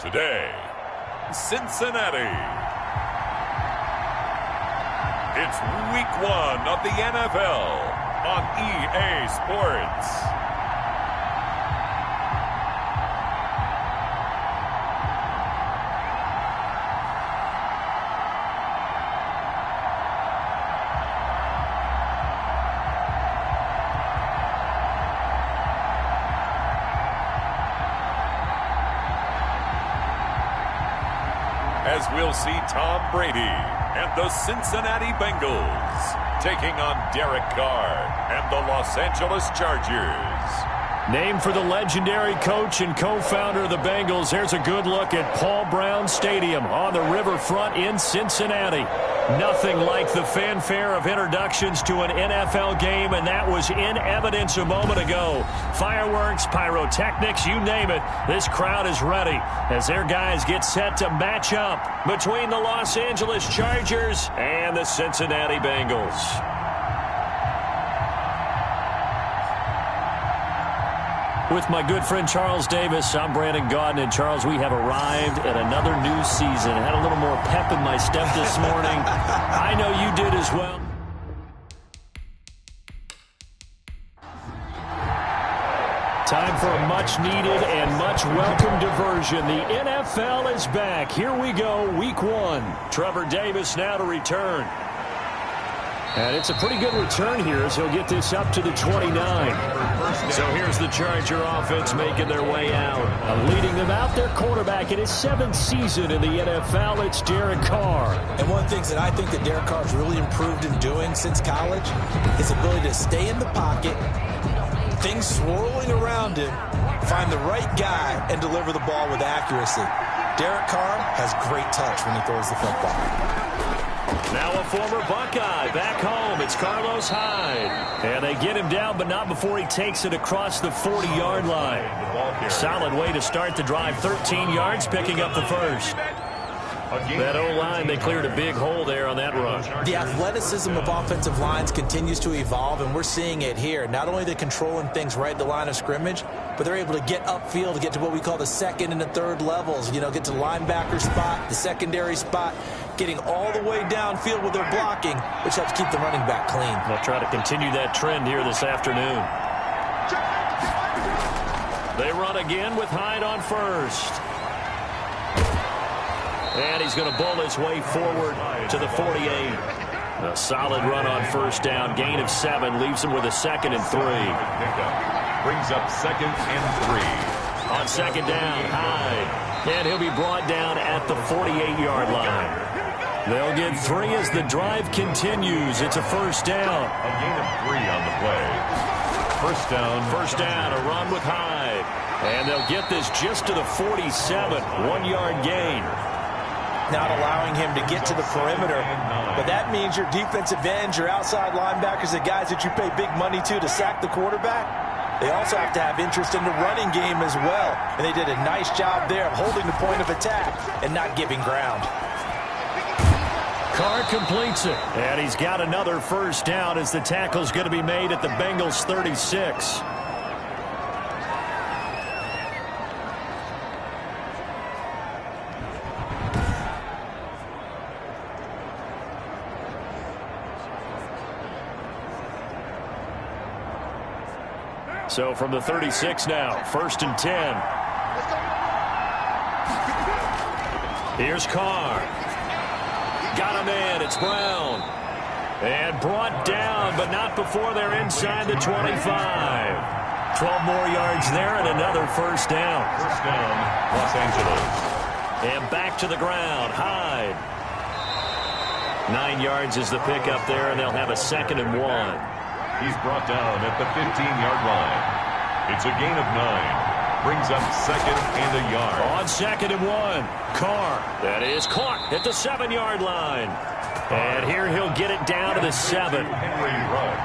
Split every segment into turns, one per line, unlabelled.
Today, Cincinnati. It's week 1 of the NFL on EA Sports. As we'll see Tom Brady and the Cincinnati Bengals taking on Derek Carr and the Los Angeles Chargers.
Named for the legendary coach and co-founder of the Bengals, here's a good look at Paul Brown Stadium on the riverfront in Cincinnati. Nothing like the fanfare of introductions to an NFL game, and that was in evidence a moment ago. Fireworks, pyrotechnics, you name it. This crowd is ready as their guys get set to match up between the Los Angeles Chargers and the Cincinnati Bengals. With my good friend Charles Davis, I'm Brandon Gaudin. And Charles, we have arrived at another new season. I had a little more pep in my step this morning. I know you did as well. Time for a much-needed and much-welcome diversion. The NFL is back. Here we go, week 1. Trevor Davis now to return. And it's a pretty good return here as he'll get this up to the 29. So here's the Charger offense making their way out. Leading them out, their quarterback in his 7th season in the NFL, it's Derek Carr.
And one of the things that I think that Derek Carr's really improved in doing since college, his ability to stay in the pocket, things swirling around him, find the right guy, and deliver the ball with accuracy. Derek Carr has great touch when he throws the football.
Now a former Buckeye back home. It's Carlos Hyde. And they get him down, but not before he takes it across the 40-yard line. Solid way to start the drive. 13 yards, picking up the first. That O-line, they cleared a big hole there on that run.
The athleticism of offensive lines continues to evolve, and we're seeing it here. Not only are they controlling things right at the line of scrimmage, but they're able to get upfield to get to what we call the second and the third levels. You know, get to the linebacker spot, the secondary spot, getting all the way downfield with their blocking, which helps keep the running back clean.
They'll try to continue that trend here this afternoon. They run again with Hyde on first. And he's going to bull his way forward to the 48. A solid run on first down. Gain of 7 leaves him with a 2nd and 3.
Brings up 2nd and 3.
On 2nd down, Hyde. And he'll be brought down at the 48-yard line. They'll get 3 as the drive continues. It's a first down.
A gain of 3 on the play. First down.
First down, a run with Hyde. And they'll get this just to the 47. 1-yard gain.
Not allowing him to get to the perimeter. But that means your defensive ends, your outside linebackers, the guys that you pay big money to sack the quarterback, they also have to have interest in the running game as well. And they did a nice job there of holding the point of attack and not giving ground.
Carr completes it. And he's got another first down as the tackle's going to be made at the Bengals 36. So from the 36 now, 1st and 10. Here's Carr. Got him in. It's Brown. And brought down, but not before they're inside the 25. 12 more yards there and another first down.
First down, Los Angeles.
And back to the ground. Hyde. 9 yards is the pickup there, and they'll have a 2nd and 1.
He's brought down at the 15-yard line. It's a gain of 9. Brings up 2nd and a yard.
On 2nd and 1. Carr. That is caught at the 7-yard line. And here he'll get it down to the 7.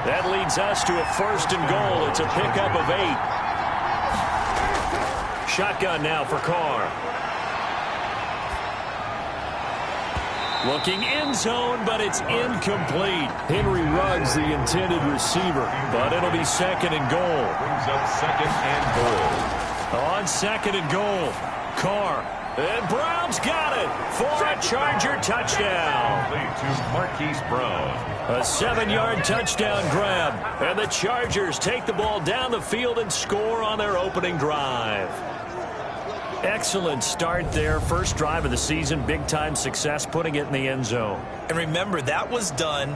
That leads us to a 1st and goal. It's a pickup of 8. Shotgun now for Carr. Looking end zone, but it's incomplete. Henry Ruggs, the intended receiver, but it'll be 2nd and goal.
Brings up 2nd and goal.
On 2nd and goal, Carr. And Brown's got it for a Charger touchdown.
To Marquise Brown.
A 7-yard touchdown grab. And the Chargers take the ball down the field and score on their opening drive. Excellent start there. First drive of the season. Big-time success putting it in the end zone.
And remember, that was done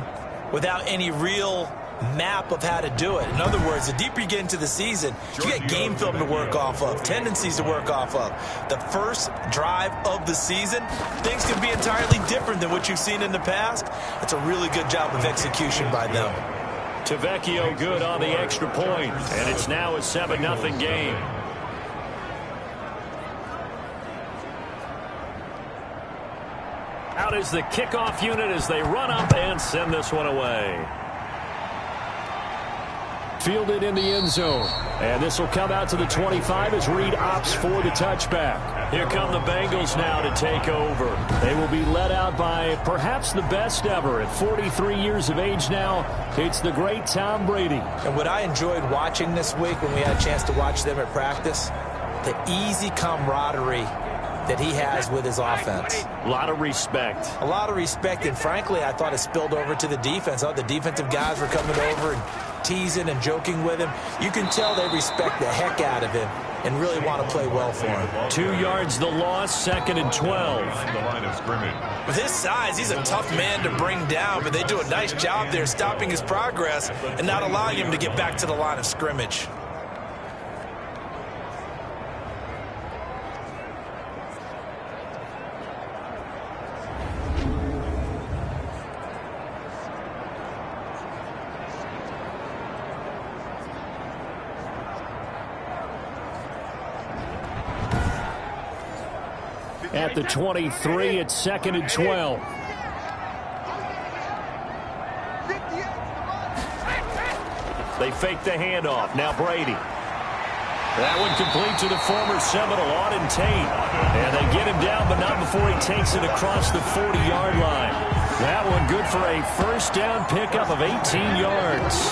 without any real map of how to do it. In other words, the deeper you get into the season, you get game film to work off of, tendencies to work off of. The first drive of the season, things can be entirely different than what you've seen in the past. It's a really good job of execution by them.
Tavecchio good on the extra point, and it's now a 7-0 game. Out is the kickoff unit as they run up and send this one away. Fielded in the end zone. And this will come out to the 25 as Reed opts for the touchback. Here come the Bengals now to take over. They will be led out by perhaps the best ever. At 43 years of age now, it's the great Tom Brady.
And what I enjoyed watching this week when we had a chance to watch them at practice, the easy camaraderie that he has with his offense.
A lot of respect. A
lot of respect, and frankly, I thought it spilled over to the defense. The defensive guys were coming over and teasing and joking with him. You can tell they respect the heck out of him and really want to play well for him.
2 yards the loss, 2nd and 12.
The line of scrimmage.
With his size, he's a tough man to bring down, but they do a nice job there stopping his progress and not allowing him to get back to the line of scrimmage.
At the 23, it's 2nd and 12. They fake the handoff. Now Brady. That one complete to the former Seminole, Auden Tate. And they get him down, but not before he takes it across the 40-yard line. That one good for a first down pickup of 18 yards.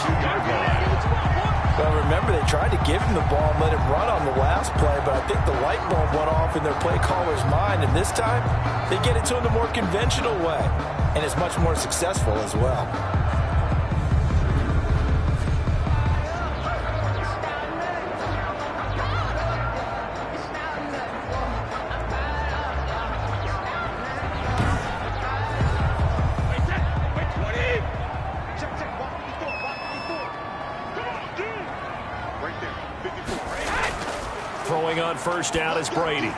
Well, remember, they tried to give him the ball and let him run on the last play, but I think the light bulb went off in their play caller's mind, and this time they get it to him the more conventional way, and it's much more successful as well.
Throwing on first down is Brady.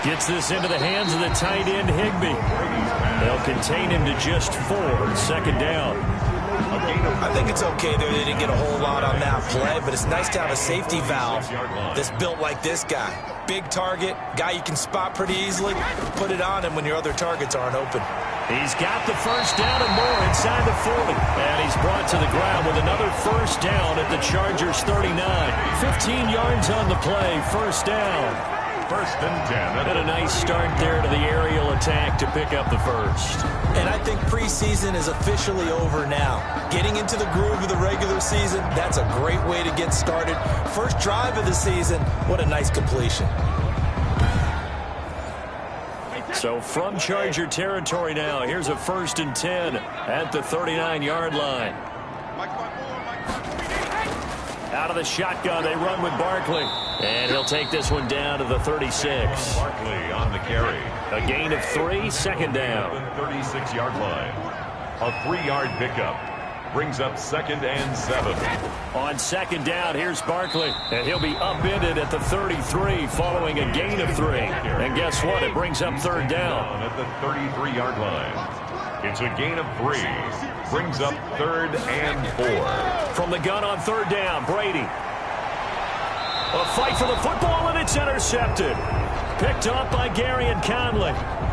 Gets this into the hands of the tight end, Higbee. They'll contain him to just 4, 2nd down.
I think it's okay there. They didn't get a whole lot on that play, but it's nice to have a safety valve that's built like this guy. Big target, guy you can spot pretty easily. Put it on him when your other targets aren't open.
He's got the first down and more inside the 40. And he's brought to the ground with another first down at the Chargers 39. 15 yards on the play, first down.
1st and 10.
And a nice start there to the aerial attack to pick up the first.
And I think preseason is officially over now. Getting into the groove of the regular season, that's a great way to get started. First drive of the season, what a nice completion.
So from Charger territory now, here's a 1st and 10 at the 39-yard line. Out of the shotgun, they run with Barkley. And he'll take this one down to the 36.
Barkley on the carry.
A gain of 3, 2nd down.
The 36-yard line. A 3-yard pickup. Brings up 2nd and 7.
On 2nd down, here's Barkley. And he'll be upended at the 33 following a gain of 3. And guess what? It brings up 3rd down.
At the 33-yard line. It's a gain of 3. Brings up 3rd and 4.
From the gun on 3rd down, Brady. A fight for the football, and it's intercepted. Picked up by Gary and Conley.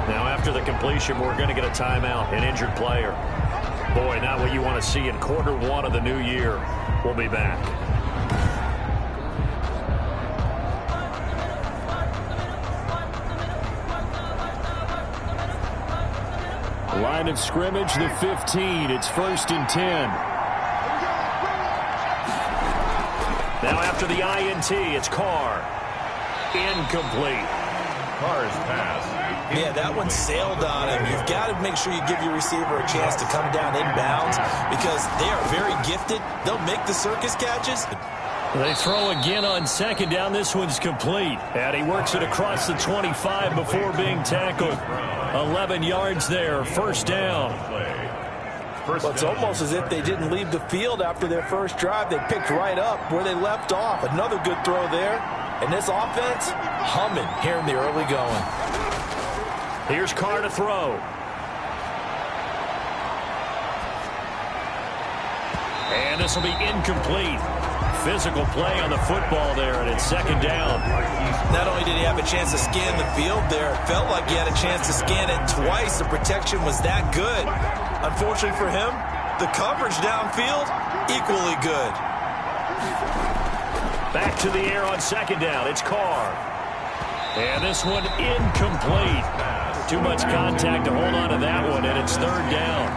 Now, after the completion, we're going to get a timeout, an injured player. Boy, not what you want to see in quarter 1 of the new year. We'll be back. Line of scrimmage, the 15. It's 1st and 10. Now after the INT, it's Carr. Incomplete.
Carr's pass.
Yeah, that one sailed on him. You've got to make sure you give your receiver a chance to come down inbounds because they are very gifted. They'll make the circus catches.
They throw again on second down. This one's complete. And he works it across the 25 before being tackled. 11 yards there, first down.
Well, it's almost as if they didn't leave the field after their first drive. They picked right up where they left off. Another good throw there. And this offense, humming here in the early going.
Here's Carr to throw. And this will be incomplete. Physical play on the football there, and it's second down.
Not only did he have a chance to scan the field there, it felt like he had a chance to scan it twice. The protection was that good. Unfortunately for him, the coverage downfield, equally good.
Back to the air on second down. It's Carr. And this one incomplete. Too much contact to hold on to that one, and it's third down.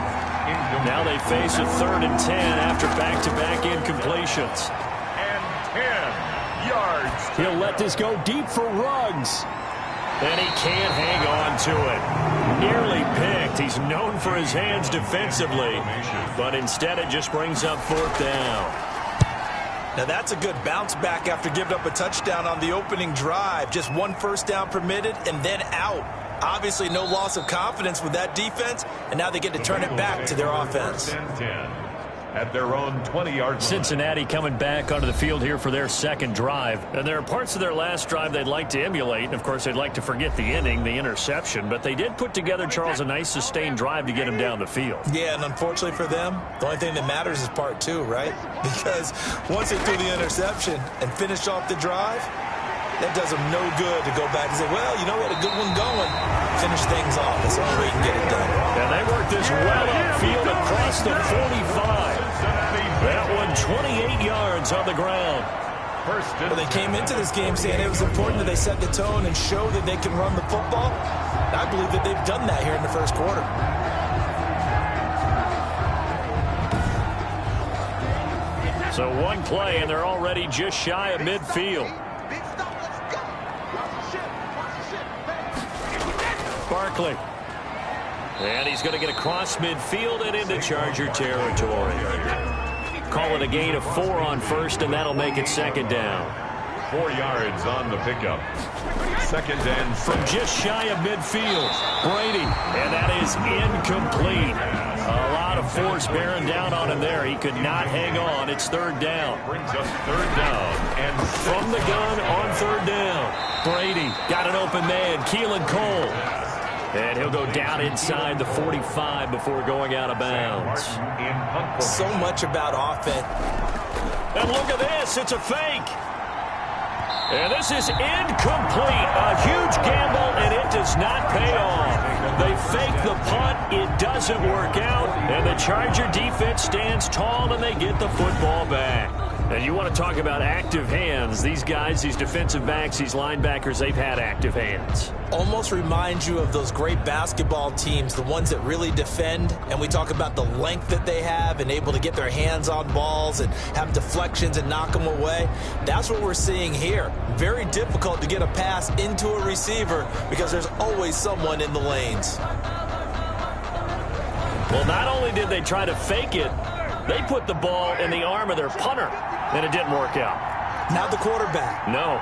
Now they face a 3rd and 10 after back-to-back incompletions.
And 10 yards.
He'll let this go deep for Ruggs. And he can't hang on to it. Nearly picked. He's known for his hands defensively, but instead it just brings up 4th down.
Now that's a good bounce back after giving up a touchdown on the opening drive. Just 1 first down permitted and then out. Obviously no loss of confidence with that defense, and now they get to turn it back to their offense.
10 at their own 20-yard line.
Cincinnati coming back onto the field here for their second drive. And there are parts of their last drive they'd like to emulate. And, of course, they'd like to forget the inning, the interception. But they did put together, Charles, a nice sustained drive to get him down the field.
Yeah, and unfortunately for them, the only thing that matters is part 2, right? Because once they threw the interception and finished off the drive, that does them no good to go back and say, well, you know what, a good one going. Finish things off. That's the only way you can get it done.
And they work this well upfield across the 45. That one 28 yards on the ground.
Well, they came into this game saying it was important that they set the tone and show that they can run the football. And I believe that they've done that here in the first quarter.
So one play, and they're already just shy of midfield. Barkley. And he's going to get across midfield and into Charger territory. Call it a gain of 4 on first, and that'll make it second down.
4 yards on the pickup. Second and
from just shy of midfield. Brady, and that is incomplete. A lot of force bearing down on him there. He could not hang on. It's third down.
Brings up third down. And
from the gun on third down. Brady got an open man. Keelan Cole. And he'll go down inside the 45 before going out of bounds.
So much about offense.
And look at this. It's a fake. And this is incomplete. A huge gamble, and it does not pay off. They fake the punt. It doesn't work out. And the Charger defense stands tall, and they get the football back. And you want to talk about active hands. These guys, these defensive backs, these linebackers, they've had active hands.
Almost reminds you of those great basketball teams, the ones that really defend. And we talk about the length that they have and able to get their hands on balls and have deflections and knock them away. That's what we're seeing here. Very difficult to get a pass into a receiver because there's always someone in the lanes.
Well, not only did they try to fake it, they put the ball in the arm of their punter, and it didn't work out.
Not the quarterback.
No.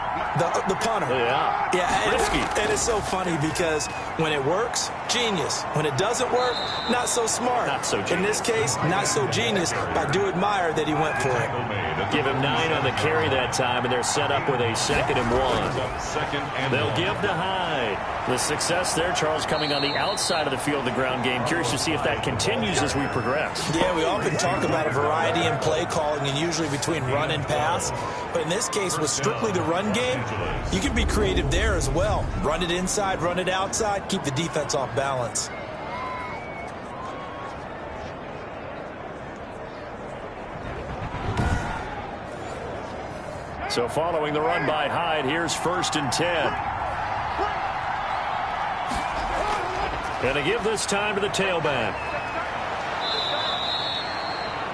The punter.
Yeah.
Yeah.
Risky.
And it's so funny because when it works, genius. When it doesn't work, not so smart.
Not so genius.
In this case, not so genius, but I do admire that he went for it.
Give him 9 on the carry that time, and they're set up with a 2nd and 1. They'll give to Hyde. The success there, Charles, coming on the outside of the field, the ground game. Curious to see if that continues as we progress.
Yeah, we often talk about a variety in play calling and usually between run and pass. But in this case, with strictly the run game, you can be creative there as well. Run it inside, run it outside, keep the defense off balance.
So following the run by Hyde, here's 1st and 10. And to give this time to the tailback.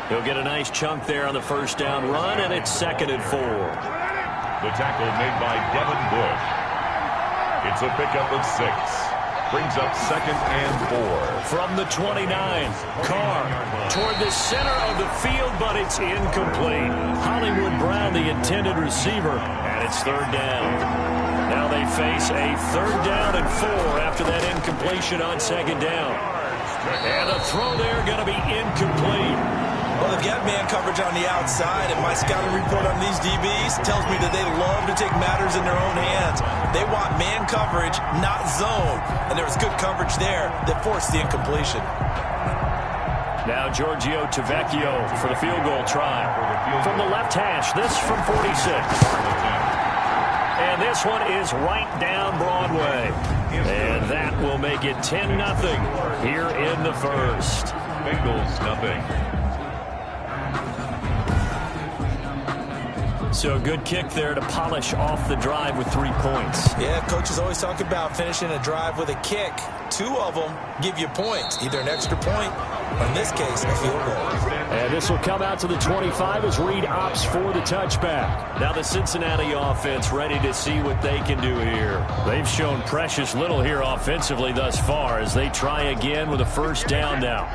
He'll get a nice chunk there on the first down run, and it's 2nd and 4.
The tackle made by Devin Bush. It's a pickup of 6. Brings up 2nd and 4.
From the 29, Carr toward the center of the field, but it's incomplete. Hollywood Brown, the intended receiver, and it's 3rd down. Now they face a 3rd down and 4 after that incompletion on 2nd down. And the throw there going to be incomplete.
Well, they've got man coverage on the outside, and my scouting report on these DBs tells me that they love to take matters in their own hands. They want man coverage, not zone. And there was good coverage there that forced the incompletion.
Now Giorgio Tavecchio for the field goal try. From the left hash, this from 46. And this one is right down Broadway. And that will make it 10-0 here in the first.
Bengals nothing.
So a good kick there to polish off the drive with 3 points.
Yeah, coaches always talk about finishing a drive with a kick. 2 of them give you points, either an extra point or, in this case, a field goal.
And this will come out to the 25 as Reed opts for the touchback. Now the Cincinnati offense ready to see what they can do here. They've shown precious little here offensively thus far as they try again with a 1st down now.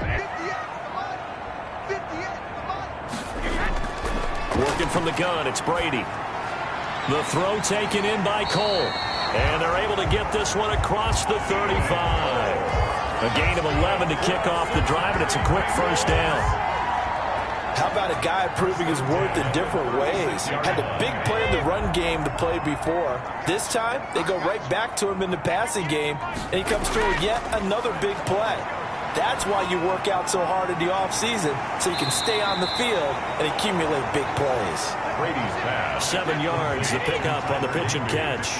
Working from the gun, it's Brady. The throw taken in by Cole. And they're able to get this one across the 35. A gain of 11 to kick off the drive, and it's a quick 1st down.
How about a guy proving his worth in different ways? Had a big play in the run game to play before. This time, they go right back to him in the passing game, and he comes through with yet another big play. That's why you work out so hard in the offseason, so you can stay on the field and accumulate big plays.
Brady's pass.
7 yards, the pickup on the pitch and catch.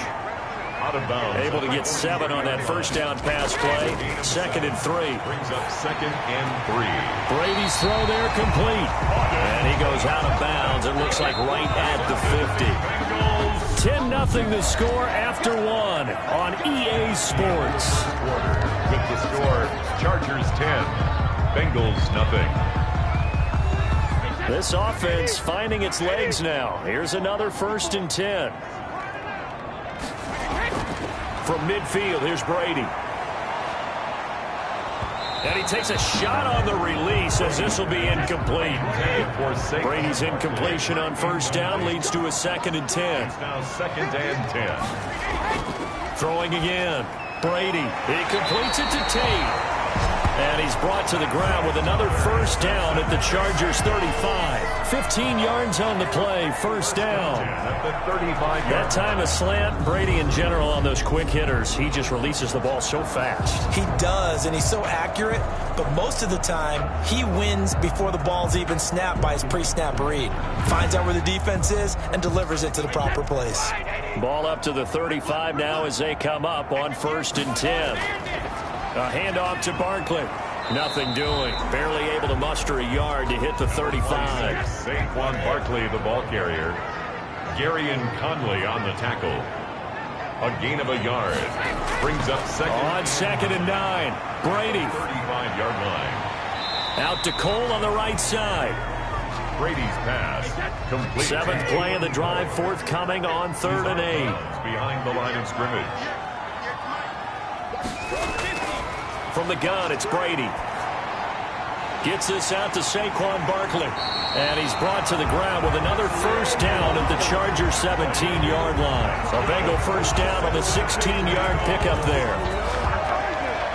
Out of bounds.
Able to get 7 on that 1st down pass play. 2nd and 3.
Brings up 2nd and 3.
Brady's throw there complete. And he goes out of bounds. It looks like right at the 50. 10-0 the score after 1 on EA Sports.
With the score, Chargers 10, Bengals nothing.
This offense finding its legs now. Here's another 1st and 10. From midfield, here's Brady. And he takes a shot on the release as this will be incomplete. Brady's incompletion on 1st down leads to a 2nd and 10.
It's now 2nd and 10.
Throwing again. Brady. He completes it to Tate. And he's brought to the ground with another 1st down at the Chargers 35. 15 yards on the play, 1st down.
At the 35-yard
that time a slant. Brady in general on those quick hitters, he just releases the ball so fast.
He does, and he's so accurate, but most of the time he wins before the ball's even snapped by his pre-snap read. Finds out where the defense is and delivers it to the proper place.
Ball up to the 35 now as they come up on 1st and 10. A handoff to Barkley. Nothing doing. Barely able to muster a yard to hit the 35.
Saquon Barkley, the ball carrier. Gary and Conley on the tackle. A gain of a yard. Brings up 2nd.
On 2nd and 9. Brady.
35-yard line.
Out to Cole on the right side.
Brady's pass. Complete.
7th play of the drive, forthcoming on 3rd and 8.
Behind the line of scrimmage.
From the gun, it's Brady. Gets this out to Saquon Barkley. And he's brought to the ground with another 1st down at the Chargers 17-yard line. A Bengal 1st down on the 16-yard pickup there.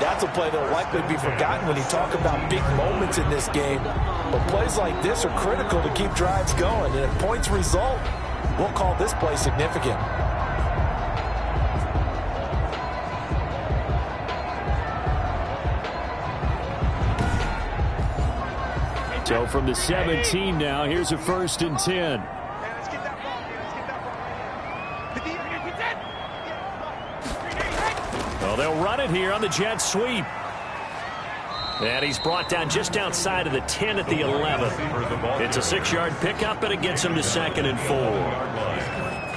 That's a play that will likely be forgotten when you talk about big moments in this game. But plays like this are critical to keep drives going. And if points result, we'll call this play significant.
So from the 17 now, here's a 1st and 10. Well, they'll run it here on the jet sweep. And he's brought down just outside of the 10 at the 11. It's a 6-yard pickup, and it gets him to 2nd and 4.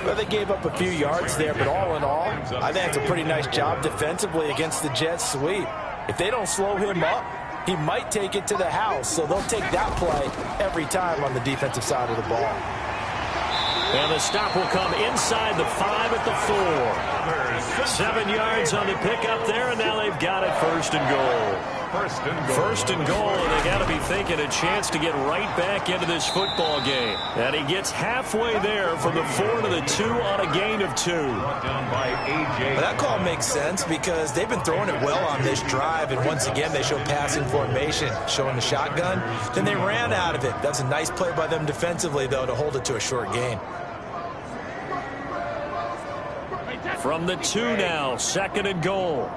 Well, they gave up a few yards there, but all in all, I think it's a pretty nice job defensively against the jet sweep. If they don't slow him up, he might take it to the house, so they'll take that play every time on the defensive side of the ball.
And the stop will come inside the 5 at the 4. 7 yards on the pickup there, and now they've got it first and goal. First and goal, and they got to be thinking a chance to get right back into this football game. And he gets halfway there from the 4 to the 2 on a gain of 2.
Well, that call makes sense because they've been throwing it well on this drive, and once again they show passing formation, showing the shotgun. Then they ran out of it. That's a nice play by them defensively, though, to hold it to a short gain.
From the 2 now, second and goal.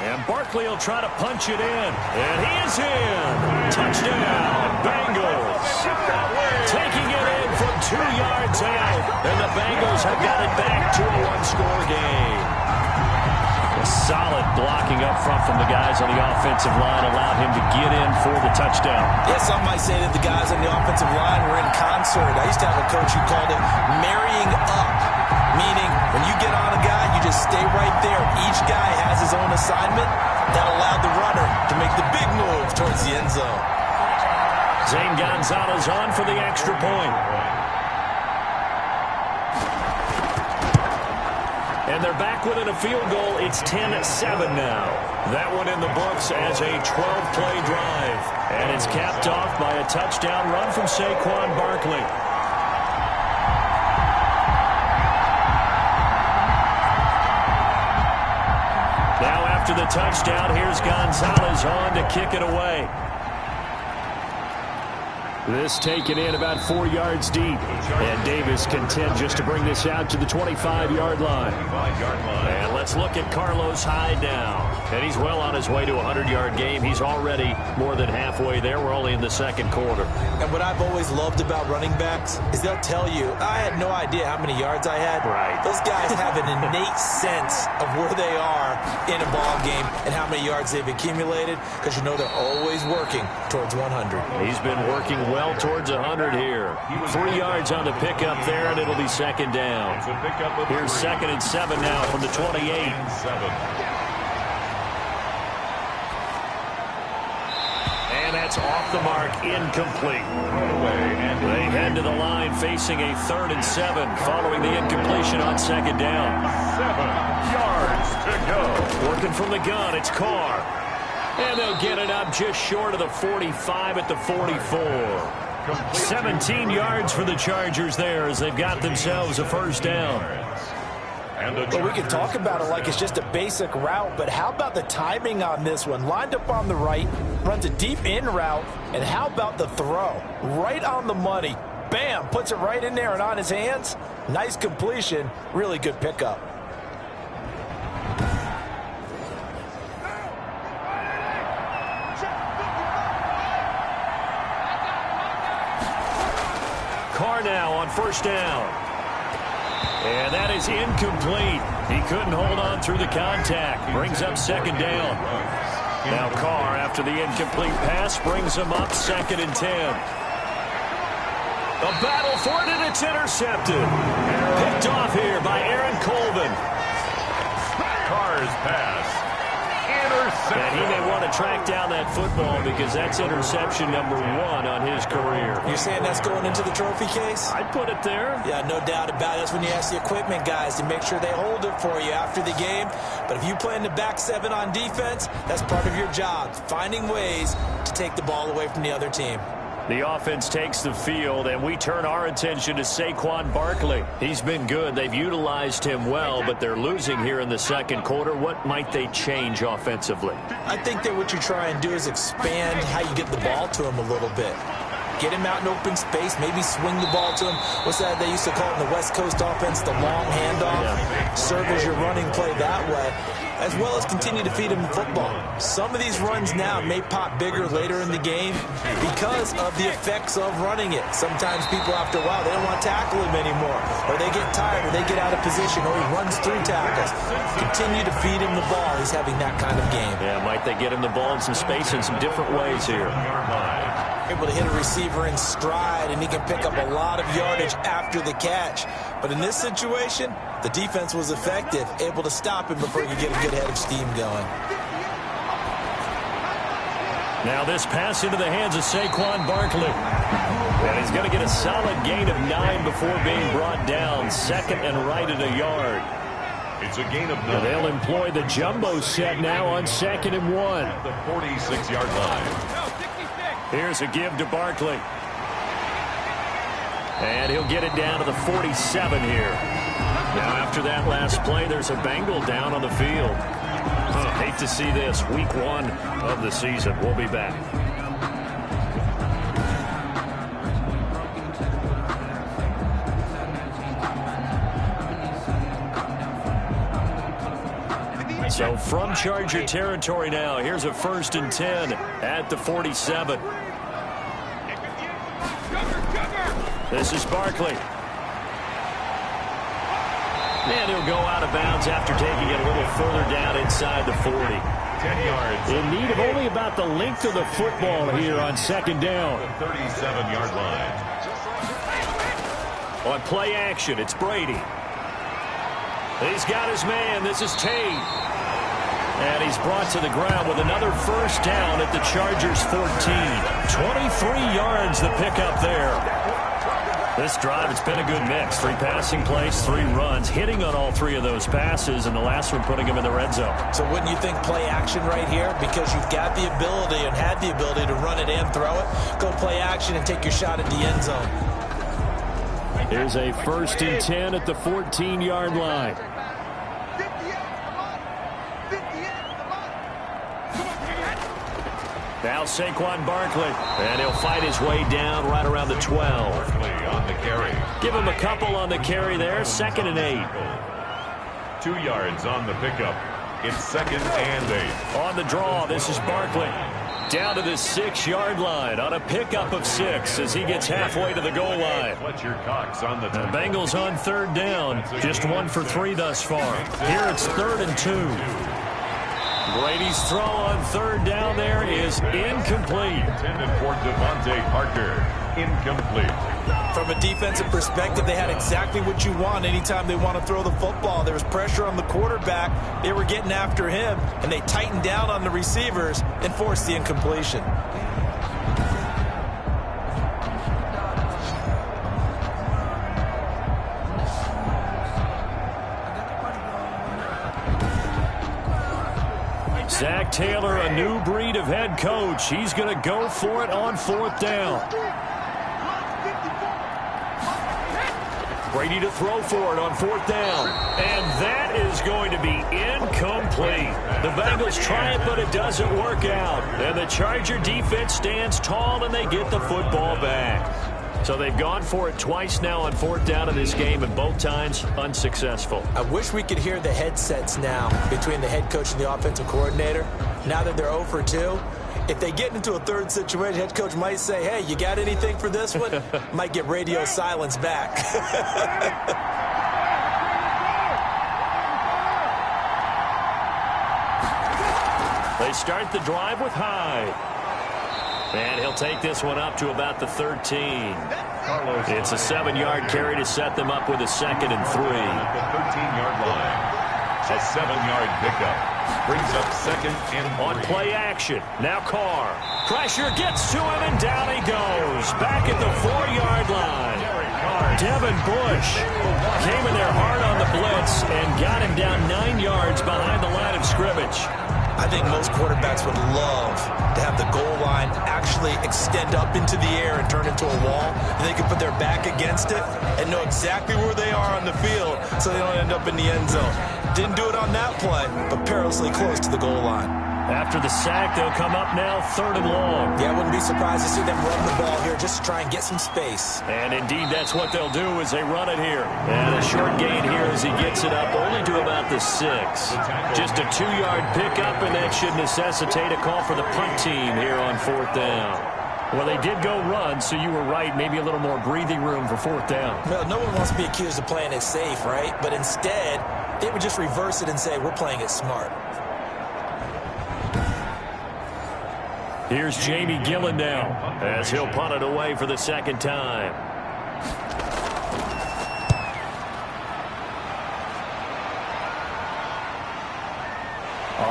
And Barkley will try to punch it in. And he is in. Touchdown, Bengals. Taking it in from 2 yards out. And the Bengals have got it back to a one-score game. A solid blocking up front from the guys on the offensive line allowed him to get in for the touchdown.
Yes, some might say that the guys on the offensive line were in concert. I used to have a coach who called it marrying up, meaning when you get on a guy, you just stay right there. Each guy has his own assignment. That allowed the runner to make the big move towards the end zone.
Zane Gonzalez on for the extra point. And they're back within a field goal. It's 10-7 now. That one in the books as a 12-play drive. And it's capped off by a touchdown run from Saquon Barkley. Now after the touchdown, here's Gonzalez on to kick it away. This taken in about 4 yards deep. And Davis content just to bring this out to the 25-yard line. And let's look at Carlos Hyde now. And he's well on his way to a 100-yard game. He's already more than halfway there. We're only in the second quarter.
And what I've always loved about running backs is they'll tell you, I had no idea how many yards I had.
Right.
Those guys have an innate sense of where they are in a ball game and how many yards they've accumulated, because you know they're always working towards 100.
He's been working well towards 100 here. 3 yards on the pickup there, and it'll be second down. Here's 2nd and 7 now from the 28. And that's off the mark, incomplete. They head to the line facing a 3rd and 7 following the incompletion on second down.
7 yards to go.
Working from the gun, it's Carr. And they'll get it up just short of the 45 at the 44. 17 yards for the Chargers there as they've got themselves a first down.
Well, we can talk about it like it's just a basic route, but how about the timing on this one? Lined up on the right, runs a deep in route, and how about the throw? Right on the money. Bam, puts it right in there and on his hands. Nice completion, really good pickup.
Carr now on first down. And that is incomplete. He couldn't hold on through the contact. Brings up second down. Now Carr, after the incomplete pass, brings him up 2nd and 10. A battle for it, and it's intercepted. Picked off here by Aaron Colvin.
Carr's pass.
And he may want to track down that football because that's interception number 1 on his career.
You're saying that's going into the trophy case?
I'd put it there.
Yeah, no doubt about it. That's when you ask the equipment guys to make sure they hold it for you after the game. But if you play in the back 7 on defense, that's part of your job, finding ways to take the ball away from the other team.
The offense takes the field, and we turn our attention to Saquon Barkley. He's been good. They've utilized him well, but they're losing here in the second quarter. What might they change offensively?
I think that what you try and do is expand how you get the ball to him a little bit. Get him out in open space, maybe swing the ball to him. What's that they used to call it in the West Coast offense, the long handoff? Yeah. Serve as your running play that way, as well as continue to feed him the football. Some of these runs now may pop bigger later in the game because of the effects of running it. Sometimes people, after a while, they don't want to tackle him anymore, or they get tired, or they get out of position, or he runs through tackles. Continue to feed him the ball. He's having that kind of game.
Yeah, might they get him the ball in some space in some different ways here.
Able to hit a receiver in stride, and he can pick up a lot of yardage after the catch. But in this situation, the defense was effective, able to stop him before you get a good head of steam going.
Now this pass into the hands of Saquon Barkley. And he's going to get a solid gain of 9 before being brought down. Second and right at a yard.
It's a gain of 9.
And they'll employ the jumbo set now on 2nd and 1.
At the 46-yard line.
Here's a give to Barkley. And he'll get it down to the 47 here. Now after that last play, there's a Bengal down on the field. Hate to see this. Week 1 of the season. We'll be back. So from Charger territory now, here's a 1st and 10 at the 47. This is Barkley. And he'll go out of bounds after taking it a little further down inside the 40.
10 yards.
In need of only about the length of the football here on 2nd down.
The 37-yard line.
On play action, it's Brady. He's got his man. This is Tate. And he's brought to the ground with another 1st down at the Chargers 14. 23 yards the pickup there. This drive, it's been a good mix. 3 passing plays, 3 runs, hitting on all 3 of those passes, and the last one putting him in the red zone.
So wouldn't you think play action right here? Because you've got the ability and had the ability to run it and throw it. Go play action and take your shot at the end zone.
Here's a 1st and 10 at the 14-yard line. Now Saquon Barkley, and he'll fight his way down right around the 12.
Barkley on the carry.
Give him a couple on the carry there, 2nd and 8.
2 yards on the pickup. It's 2nd and 8.
On the draw, this is Barkley. Down to the 6-yard line on a pickup of 6 as he gets halfway to the goal line.
Fletcher Cox on the
The Bengals on 3rd down, just 1 for 3 thus far. Here it's 3rd and 2. Brady's throw on 3rd down there is incomplete.
Intended for Devontae Parker. Incomplete.
From a defensive perspective, they had exactly what you want anytime they want to throw the football. There was pressure on the quarterback. They were getting after him, and they tightened down on the receivers and forced the incompletion.
Zach Taylor, a new breed of head coach. He's going to go for it on 4th down. Brady to throw for it on 4th down. And that is going to be incomplete. The Bengals try it, but it doesn't work out. And the Charger defense stands tall, and they get the football back. So they've gone for it twice now on 4th down in this game, and both times unsuccessful.
I wish we could hear the headsets now between the head coach and the offensive coordinator. Now that they're 0 for 2, if they get into a 3rd situation, head coach might say, hey, you got anything for this one? Might get radio silence back.
They start the drive with Hyde. And he'll take this one up to about the 13. It's a 7-yard carry to set them up with a 2nd and 3.
At the 13-yard line. A 7-yard pickup. Brings up 2nd and 3.
On play action. Now Carr. Pressure gets to him, and down he goes. Back at the 4-yard line. Devin Bush came in there hard on the blitz and got him down 9 yards behind the line of scrimmage.
I think most quarterbacks would love to have the goal line actually extend up into the air and turn into a wall, and they can put their back against it and know exactly where they are on the field so they don't end up in the end zone. Didn't do it on that play, but perilously close to the goal line.
After the sack, they'll come up now 3rd and long.
Yeah, I wouldn't be surprised to see them run the ball here just to try and get some space.
And indeed, that's what they'll do as they run it here. And a short gain here as he gets it up only to about the 6. Just a 2-yard pickup, and that should necessitate a call for the punt team here on 4th down. Well, they did go run, so you were right. Maybe a little more breathing room for 4th down.
Well, no one wants to be accused of playing it safe, right? But instead, they would just reverse it and say, we're playing it smart.
Here's Jamie Gillen now as he'll punt it away for the 2nd time.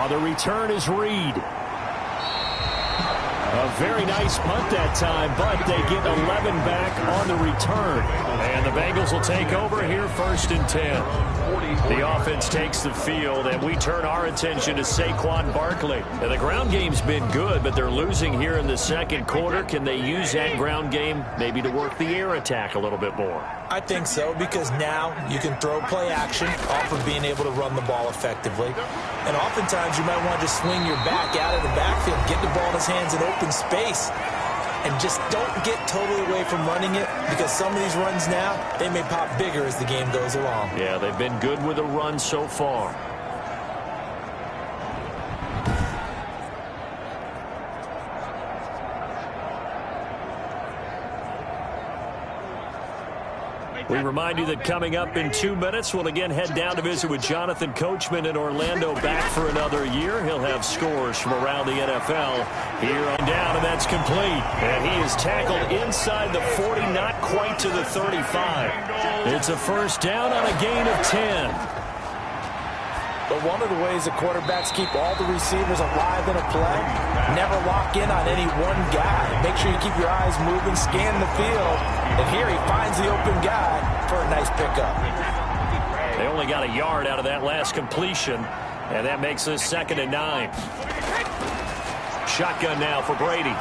The return is Reed. A very nice punt that time, but they get 11 back on the return. And the Bengals will take over here 1st and 10. The offense takes the field, and we turn our attention to Saquon Barkley. Now, the ground game's been good, but they're losing here in the second quarter. Can they use that ground game maybe to work the air attack a little bit more?
I think so, because now you can throw play action off of being able to run the ball effectively. And oftentimes you might want to just swing your back out of the backfield, get the ball in his hands in open space, and just don't get totally away from running it, because some of these runs now, they may pop bigger as the game goes along.
Yeah, they've been good with a run so far. We remind you that coming up in 2 minutes, we'll again head down to visit with Jonathan Coachman in Orlando, back for another year. He'll have scores from around the NFL here on down, and that's complete. And he is tackled inside the 40, not quite to the 35. It's a first down on a gain of 10.
But one of the ways the quarterbacks keep all the receivers alive in a play, never lock in on any one guy. Make sure you keep your eyes moving, scan the field, and here he finds the open guy for a nice pickup.
They only got a yard out of that last completion, and that makes us 2nd and 9. Shotgun now for Brady.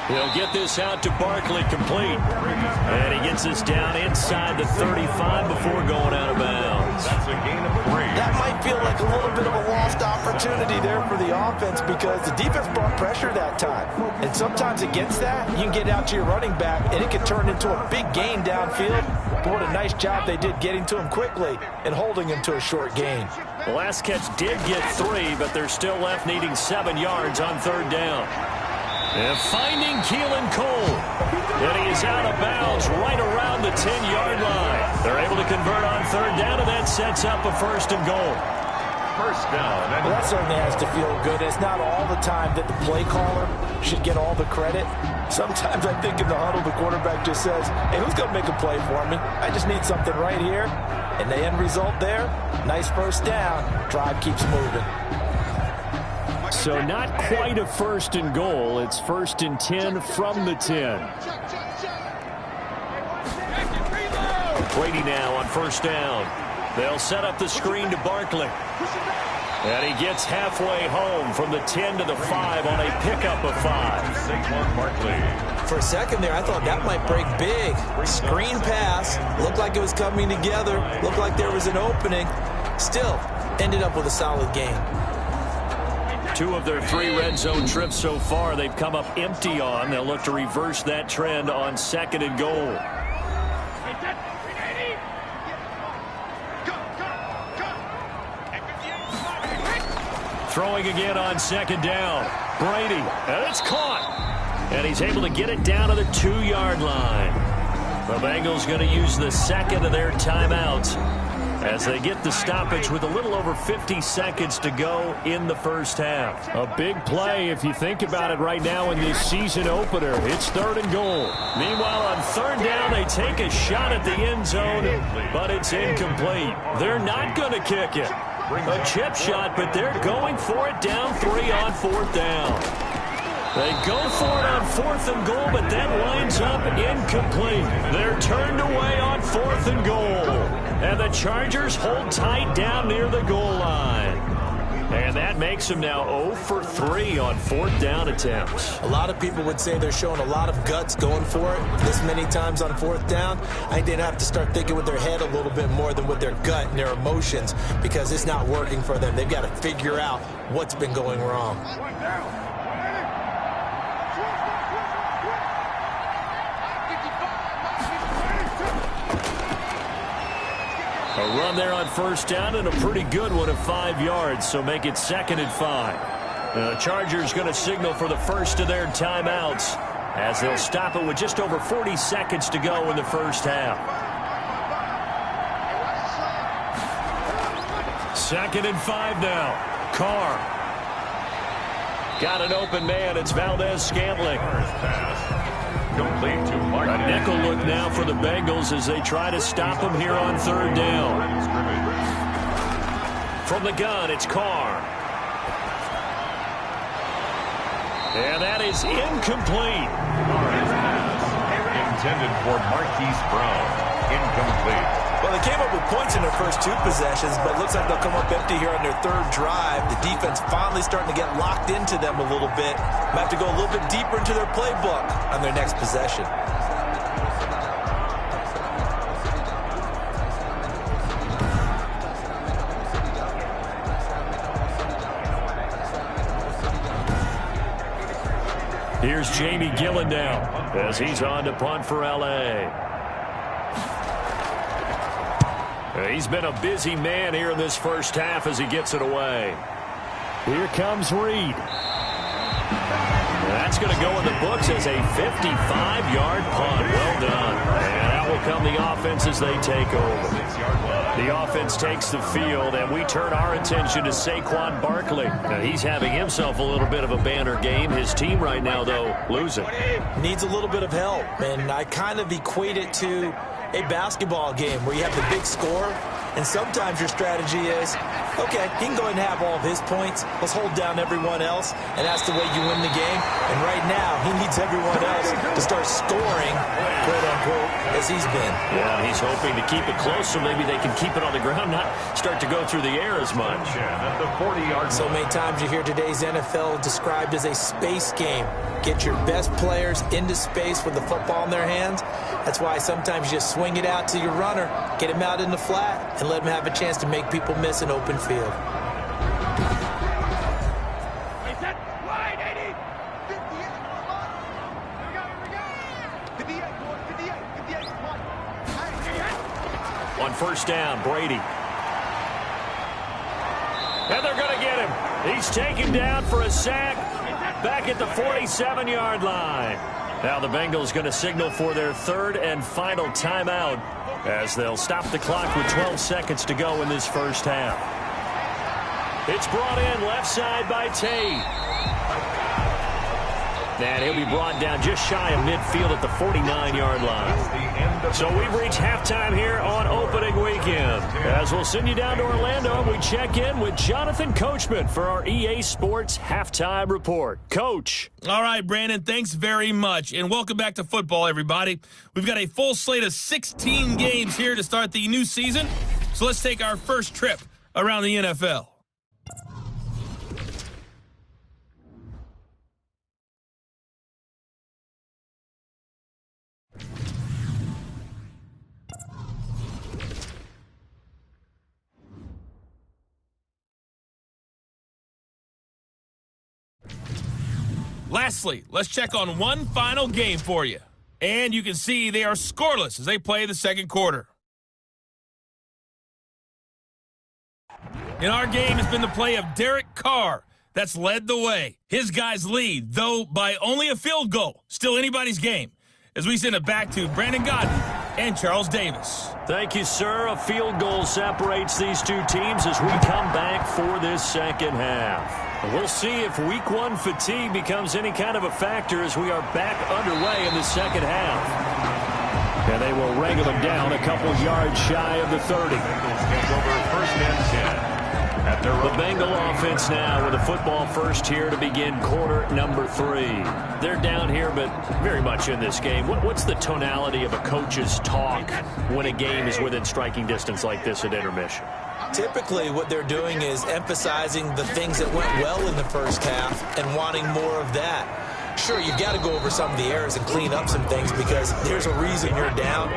He'll get this out to Barkley, complete. And he gets us down inside the 35 before going out of bounds.
That's a gain of 3.
That might feel like a little bit of a lost opportunity there for the offense, because the defense brought pressure that time. And sometimes against that, you can get out to your running back, and it can turn into a big gain downfield. But what a nice job they did getting to him quickly and holding him to a short gain.
The last catch did get 3, but they're still left needing 7 yards on 3rd down. And finding Keelan Cole. And he is out of bounds right around the 10-yard line. They're able to convert on 3rd down, and that sets up a 1st and goal.
First down.
Well, that certainly has to feel good. It's not all the time that the play caller should get all the credit. Sometimes I think in the huddle, the quarterback just says, hey, who's going to make a play for me? I just need something right here. And the end result there, nice first down. Drive keeps moving.
So not quite a 1st and goal. It's 1st and 10 from the 10. Brady now on 1st down. They'll set up the screen to Barkley. And he gets halfway home from the 10 to the 5 on a pickup of 5.
Saquon Barkley.
For a second there, I thought that might break big. Screen pass. Looked like it was coming together. Looked like there was an opening. Still, ended up with a solid game.
2 of their 3 red zone trips so far, they've come up empty on. They'll look to reverse that trend on 2nd and goal. Throwing again on 2nd down. Brady, and it's caught. And he's able to get it down to the 2-yard line. The Bengals going to use the 2nd of their timeouts as they get the stoppage with a little over 50 seconds to go in the first half. A big play if you think about it right now in this season opener. It's 3rd and goal. Meanwhile, on 3rd down, they take a shot at the end zone, but it's incomplete. They're not going to kick it. A chip shot, but they're going for it down 3 on 4th down. They go for it on 4th and goal, but that winds up incomplete. They're turned away on 4th and goal. And the Chargers hold tight down near the goal line. And that makes them now 0 for 3 on 4th down attempts.
A lot of people would say they're showing a lot of guts going for it this many times on 4th down. I think they'd have to start thinking with their head a little bit more than with their gut and their emotions, because it's not working for them. They've got to figure out what's been going wrong.
A run there on 1st down, and a pretty good one of 5 yards, so make it 2nd and 5. The Chargers going to signal for the first of their timeouts as they'll stop it with just over 40 seconds to go in the first half. 2nd and 5 now. Carr. Got an open man. It's Valdez-Scantling.
Complete to Mark.
A nickel look now for the Bengals as they try to stop him here on 3rd down. From the gun, it's Carr. And that is incomplete.
Intended for Marquise Brown. Incomplete.
Well, they came up with points in their first 2 possessions, but it looks like they'll come up empty here on their 3rd drive. The defense finally starting to get locked into them a little bit. Might have to go a little bit deeper into their playbook on their next possession.
Here's Jamie Gillen now as he's on to punt for L.A. He's been a busy man here in this first half as he gets it away. Here comes Reed. That's going to go in the books as a 55-yard punt. Well done. And out will come the offense as they take over. The offense takes the field, and we turn our attention to Saquon Barkley. Now, he's having himself a little bit of a banner game. His team right now, though, losing.
Needs a little bit of help, and I kind of equate it to a basketball game where you have the big score, and sometimes your strategy is, okay, he can go ahead and have all of his points. Let's hold down everyone else, and that's the way you win the game. And right now, he needs everyone else to start scoring, quote-unquote, as he's been.
Yeah, he's hoping to keep it close so maybe they can keep it on the ground, not start to go through the air as much.
So many times you hear today's NFL described as a space game. Get your best players into space with the football in their hands. That's why sometimes you just swing it out to your runner, get him out in the flat, and let him have a chance to make people miss an open field.
On first down, Brady. And they're going to get him. He's taken down for a sack back at the 47-yard line. Now the Bengals going to signal for their 3rd and final timeout as they'll stop the clock with 12 seconds to go in this first half. It's brought in left side by Tate. And he'll be brought down just shy of midfield at the 49-yard line. So we've reached halftime here on opening weekend. As we'll send you down to Orlando, we check in with Jonathan Coachman for our EA Sports Halftime Report. Coach.
All right, Brandon, thanks very much. And welcome back to football, everybody. We've got a full slate of 16 games here to start the new season. So let's take our first trip around the NFL. Lastly, let's check on one final game for you. And you can see they are scoreless as they play the second quarter. In our game, it's been the play of Derek Carr that's led the way. His guys lead, though by only a field goal. Still anybody's game. As we send it back to Brandon Godden and Charles Davis.
Thank you, sir. A field goal separates these two teams as we come back for this second half. We'll see if week 1 fatigue becomes any kind of a factor as we are back underway in the second half. And they will wrangle them down a couple yards shy of the 30.
First and 10.
The Bengal offense now with a football first here to begin quarter number 3. They're down here, but very much in this game. What's the tonality of a coach's talk when a game is within striking distance like this at intermission?
Typically, what they're doing is emphasizing the things that went well in the first half and wanting more of that. Sure, you've got to go over some of the errors and clean up some things because there's a reason you're down.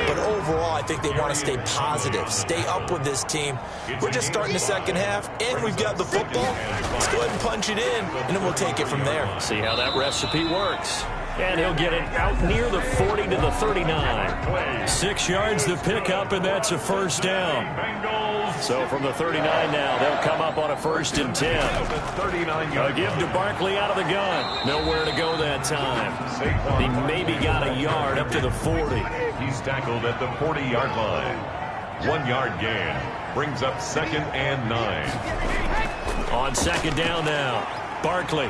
But overall, I think they want to stay positive, stay up with this team. We're just starting the second half, and we've got the football. Let's go ahead and punch it in, and then we'll take it from there.
See how that recipe works. And he'll get it out near the 40 to the 39. 6 yards the pickup, and that's a first down. So from the 39 now, they'll come up on a 1st and 10. A give to Barkley out of the gun. Nowhere to go that time. He maybe got a yard up to the 40.
He's tackled at the 40-yard line. 1 yard gain brings up 2nd and 9.
On second down now, Barkley.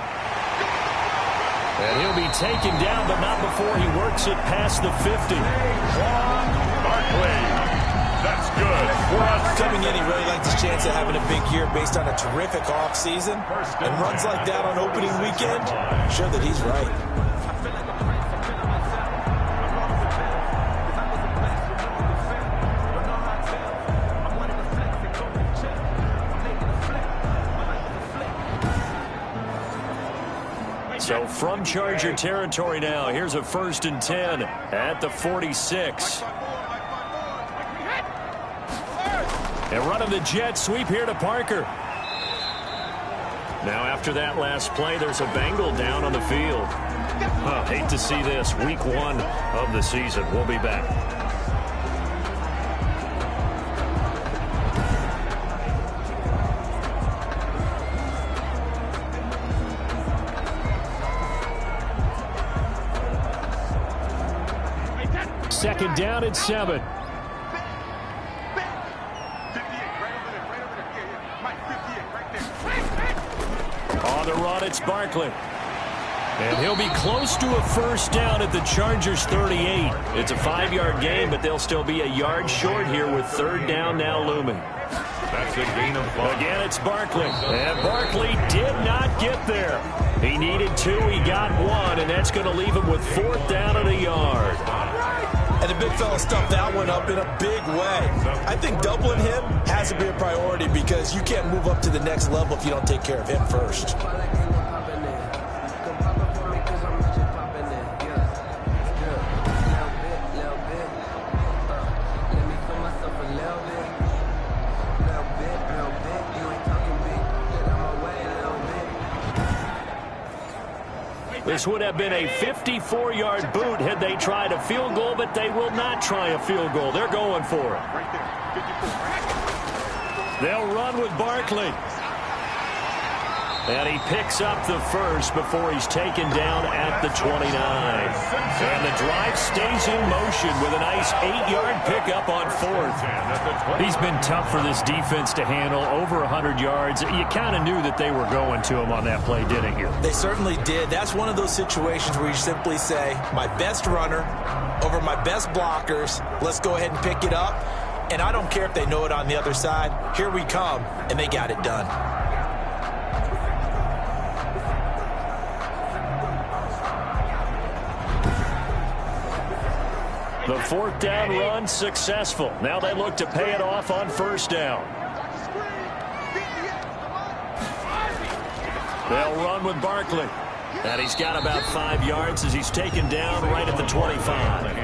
And he'll be taken down, but not before he works it past the 50.
Barkley. That's good for us.
Coming in, he really liked his chance of having a big year based on a terrific offseason. And runs like that on opening weekend show that he's right.
So from Charger territory now, here's a 1st and 10 at the 46. And running the jet sweep here to Parker. Now after that last play, there's a Bengal down on the field. Hate to see this. Week 1 of the season. We'll be back. Second down at 7. On the run, it's Barkley. And he'll be close to a 1st down at the Chargers 38. It's a 5-yard gain, but they'll still be a yard short here with 3rd down now looming.
That's a gain of 5.
Again, it's Barkley. And Barkley did not get there. He needed 2. He got 1, and that's going to leave him with 4th down and a yard.
And the big fella stuffed that one up in a big way. I think doubling him has to be a priority because you can't move up to the next level if you don't take care of him first.
This would have been a 54-yard boot had they tried a field goal, but they will not try a field goal. They're going for it. They'll run with Barkley. And he picks up the 1st before he's taken down at the 29. And the drive stays in motion with a nice 8-yard pickup on 4th. He's been tough for this defense to handle, over 100 yards. You kind of knew that they were going to him on that play, didn't you?
They certainly did. That's one of those situations where you simply say, my best runner over my best blockers, let's go ahead and pick it up. And I don't care if they know it on the other side. Here we come, and they got it done.
The 4th down run successful. Now they look to pay it off on 1st down. They'll run with Barkley. And he's got about 5 yards as he's taken down right at the 25.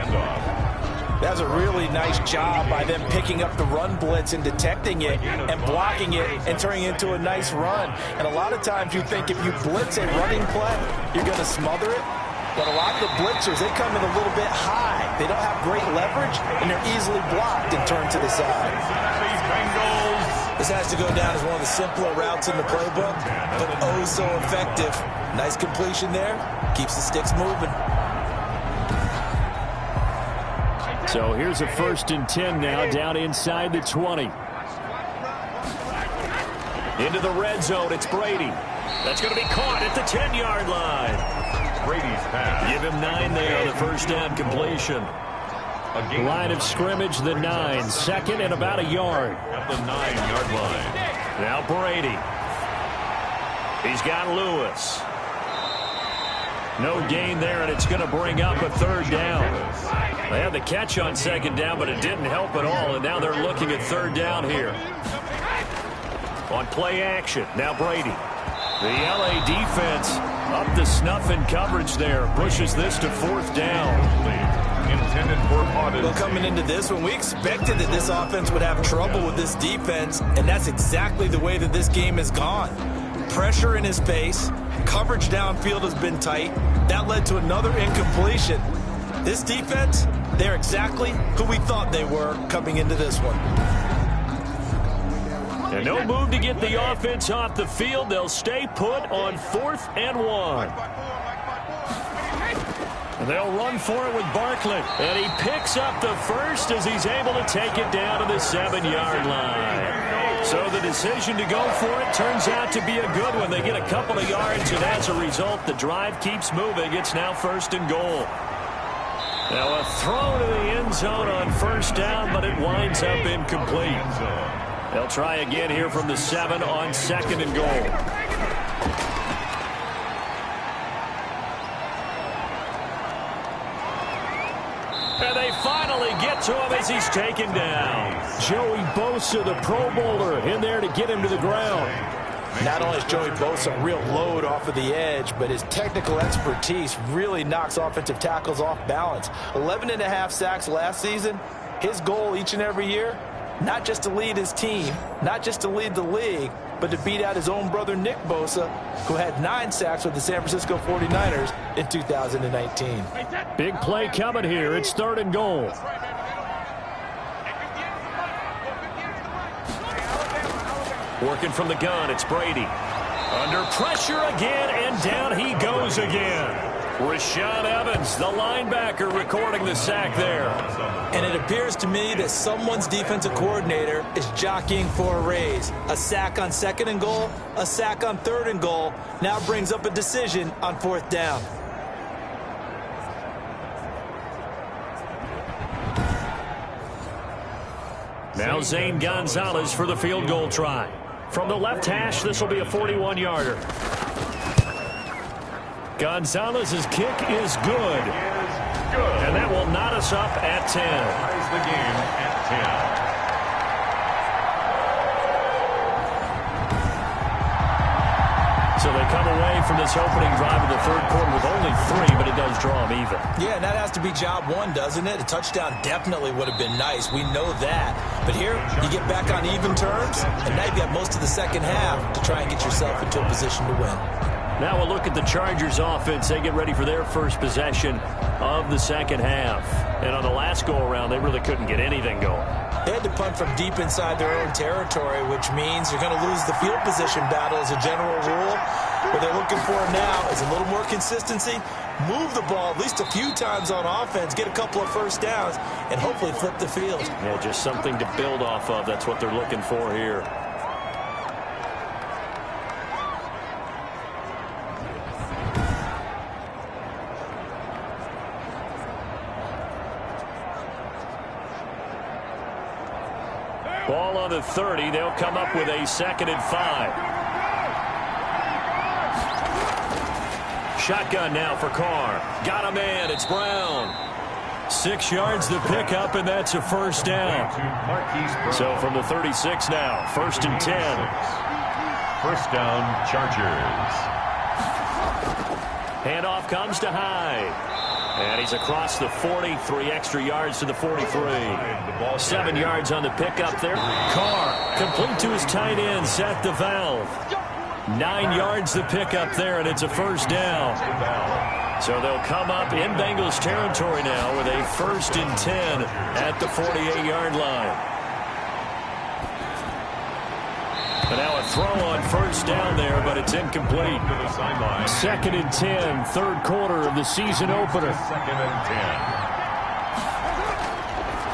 That's a really nice job by them picking up the run blitz and detecting it and blocking it and turning it into a nice run. And a lot of times you think if you blitz a running play, you're going to smother it. But a lot of the blitzers, they come in a little bit high. They don't have great leverage, and they're easily blocked and turned to the side. This has to go down as one of the simpler routes in the playbook, but oh so effective. Nice completion there. Keeps the sticks moving.
So here's a 1st and 10 now down inside the 20. Into the red zone, it's Brady. That's going to be caught at the 10-yard line.
Brady's pass.
Give him 9 there on the 1st down completion. Line of scrimmage, the 9. 2nd and about a yard.
At the 9-yard line.
Now Brady. He's got Lewis. No gain there, and it's going to bring up a 3rd down. They had the catch on 2nd down, but it didn't help at all, and now they're looking at 3rd down here. On play action, now Brady. The LA defense up to snuff in coverage there. Pushes this to 4th down.
Intended for Madden.
Well, coming into this one, we expected that this offense would have trouble with this defense, and that's exactly the way that this game has gone. Pressure in his face. Coverage downfield has been tight. That led to another incompletion. This defense, they're exactly who we thought they were coming into this one.
And no move to get the offense off the field. They'll stay put on 4th and 1. And they'll run for it with Barkley. And he picks up the 1st as he's able to take it down to the 7-yard line. So the decision to go for it turns out to be a good one. They get a couple of yards, and as a result, the drive keeps moving. It's now 1st and goal. Now a throw to the end zone on first down, but it winds up incomplete. They'll try again here from the 7 on second and goal. And they finally get to him as he's taken down. Joey Bosa, the Pro Bowler, in there to get him to the ground.
Not only is Joey Bosa a real load off of the edge, but his technical expertise really knocks offensive tackles off balance. 11.5 sacks last season. His goal each and every year, not just to lead his team, not just to lead the league, but to beat out his own brother Nick Bosa, who had 9 sacks with the San Francisco 49ers in 2019.
Big play coming here. It's 3rd and goal. Working from the gun, it's Brady. Under pressure again, and down he goes again. Rashaan Evans, the linebacker, recording the sack there.
And it appears to me that someone's defensive coordinator is jockeying for a raise. A sack on 2nd and goal, a sack on 3rd and goal, now brings up a decision on 4th down.
Now Zane Gonzalez for the field goal try. From the left hash, this will be a 41-yarder. Gonzalez's kick is good. And that will knot us up at 10.
Ties the game at 10.
So they come away from this opening drive in the 3rd quarter with only 3, but it does draw them even.
Yeah, and that has to be job 1, doesn't it? A touchdown definitely would have been nice. We know that. But here, you get back on even terms, and now you've got most of the second half to try and get yourself into a position to win.
Now we'll look at the Chargers offense. They get ready for their first possession of the second half. And on the last go-around, they really couldn't get anything going.
They had to punt from deep inside their own territory, which means you're going to lose the field position battle as a general rule. What they're looking for now is a little more consistency, move the ball at least a few times on offense, get a couple of first downs, and hopefully flip the field.
Yeah, just something to build off of. That's what they're looking for here. Ball on the 30. They'll come up with a 2nd and 5. Shotgun now for Carr. Got a man. It's Brown. 6 yards the pickup, and that's a first down. So from the 36 now, 1st and 10.
First down, Chargers.
Handoff comes to Hyde. And he's across the 40, 3 extra yards to the 43. 7 yards on the pickup there. Carr, complete to his tight end, Seth the Valve. 9 yards the pickup there, and it's a first down. So they'll come up in Bengals territory now with a 1st and 10 at the 48-yard line. And now a throw on first down there, but it's incomplete. 2nd and 10, 3rd quarter of the season opener.
2nd and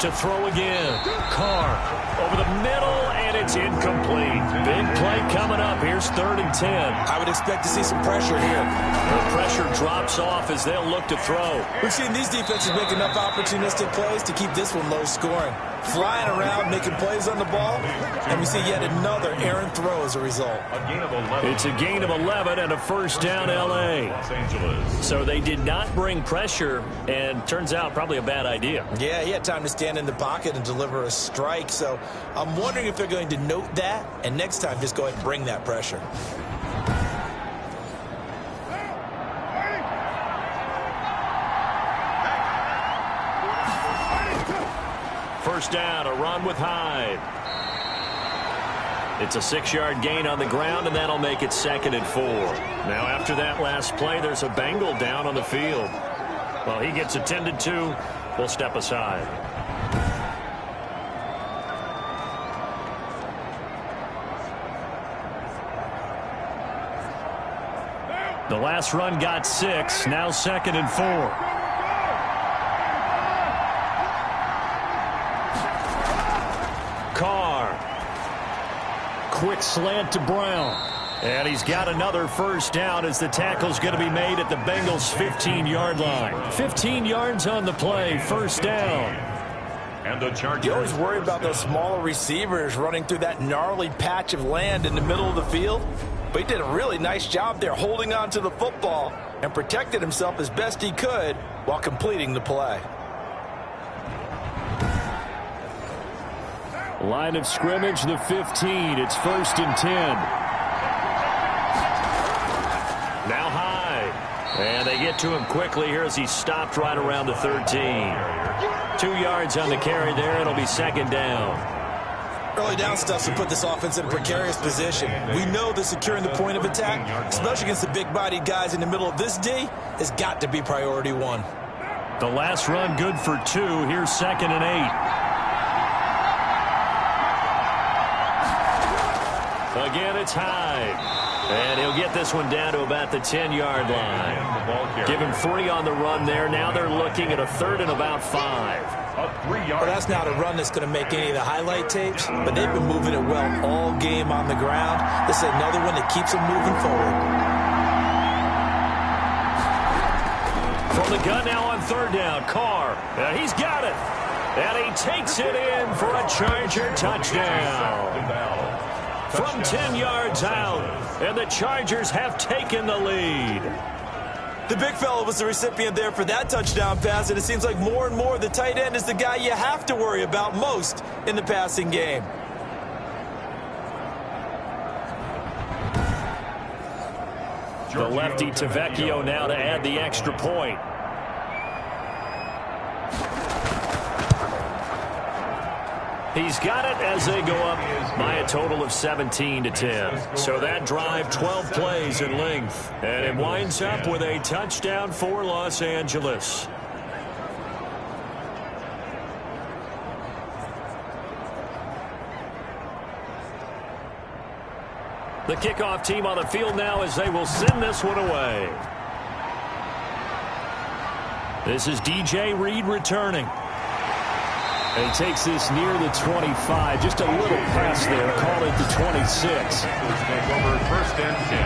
10.
To throw again. Carr over the middle, and it's incomplete. Big play coming up. Here's 3rd and 10.
I would expect to see some pressure here.
The pressure drops off as they'll look to throw.
We've seen these defenses make enough opportunistic plays to keep this one low scoring. Flying around, making plays on the ball, and we see yet another errant throw as a result.
It's a gain of 11 and a first down, L.A.
Los Angeles.
So they did not bring pressure, and turns out probably a bad idea.
Yeah, he had time to stand in the pocket and deliver a strike, so I'm wondering if they're going to note that, and next time just go ahead and bring that pressure.
First down, a run with Hyde. It's a 6-yard gain on the ground, and that'll make it 2nd and 4. Now, after that last play, there's a Bengal down on the field. Well, he gets attended to. We'll step aside. The last run got 6. Now 2nd and 4. Carr. Quick slant to Brown. And he's got another first down as the tackle's going to be made at the Bengals' 15-yard line. 15 yards on the play, first down.
And the Chargers.
You always worry about those smaller receivers running through that gnarly patch of land in the middle of the field. But he did a really nice job there holding on to the football and protected himself as best he could while completing the play.
Line of scrimmage, the 15. It's 1st and 10. Now high. And they get to him quickly here as he stopped right around the 13. 2 yards on the carry there. It'll be 2nd down.
Early down stuff will put this offense in a precarious position. We know that securing the point of attack, especially against the big-bodied guys in the middle of this D, has got to be priority one.
The last run good for 2. Here's 2nd and 8. Again, it's high. And he'll get this one down to about the 10-yard line. Give him 3 on the run there. Now they're looking at a 3rd and about 5.
Well, that's not a run that's going to make any of the highlight tapes, but they've been moving it well all game on the ground. This is another one that keeps them moving forward.
From the gun now on 3rd down, Carr. He's got it. And he takes it in for a Charger touchdown. From 10 yards out, and the Chargers have taken the lead.
The big fella was the recipient there for that touchdown pass, and it seems like more and more the tight end is the guy you have to worry about most in the passing game.
The lefty Tavecchio now to add the extra point. He's got it as they go up by a total of 17-10. So that drive, 12 plays in length. And it winds up with a touchdown for Los Angeles. The kickoff team on the field now as they will send this one away. This is DJ Reed returning. And he takes this near the 25. Just a little pass there. Call it the 26.
Take over 1st and 10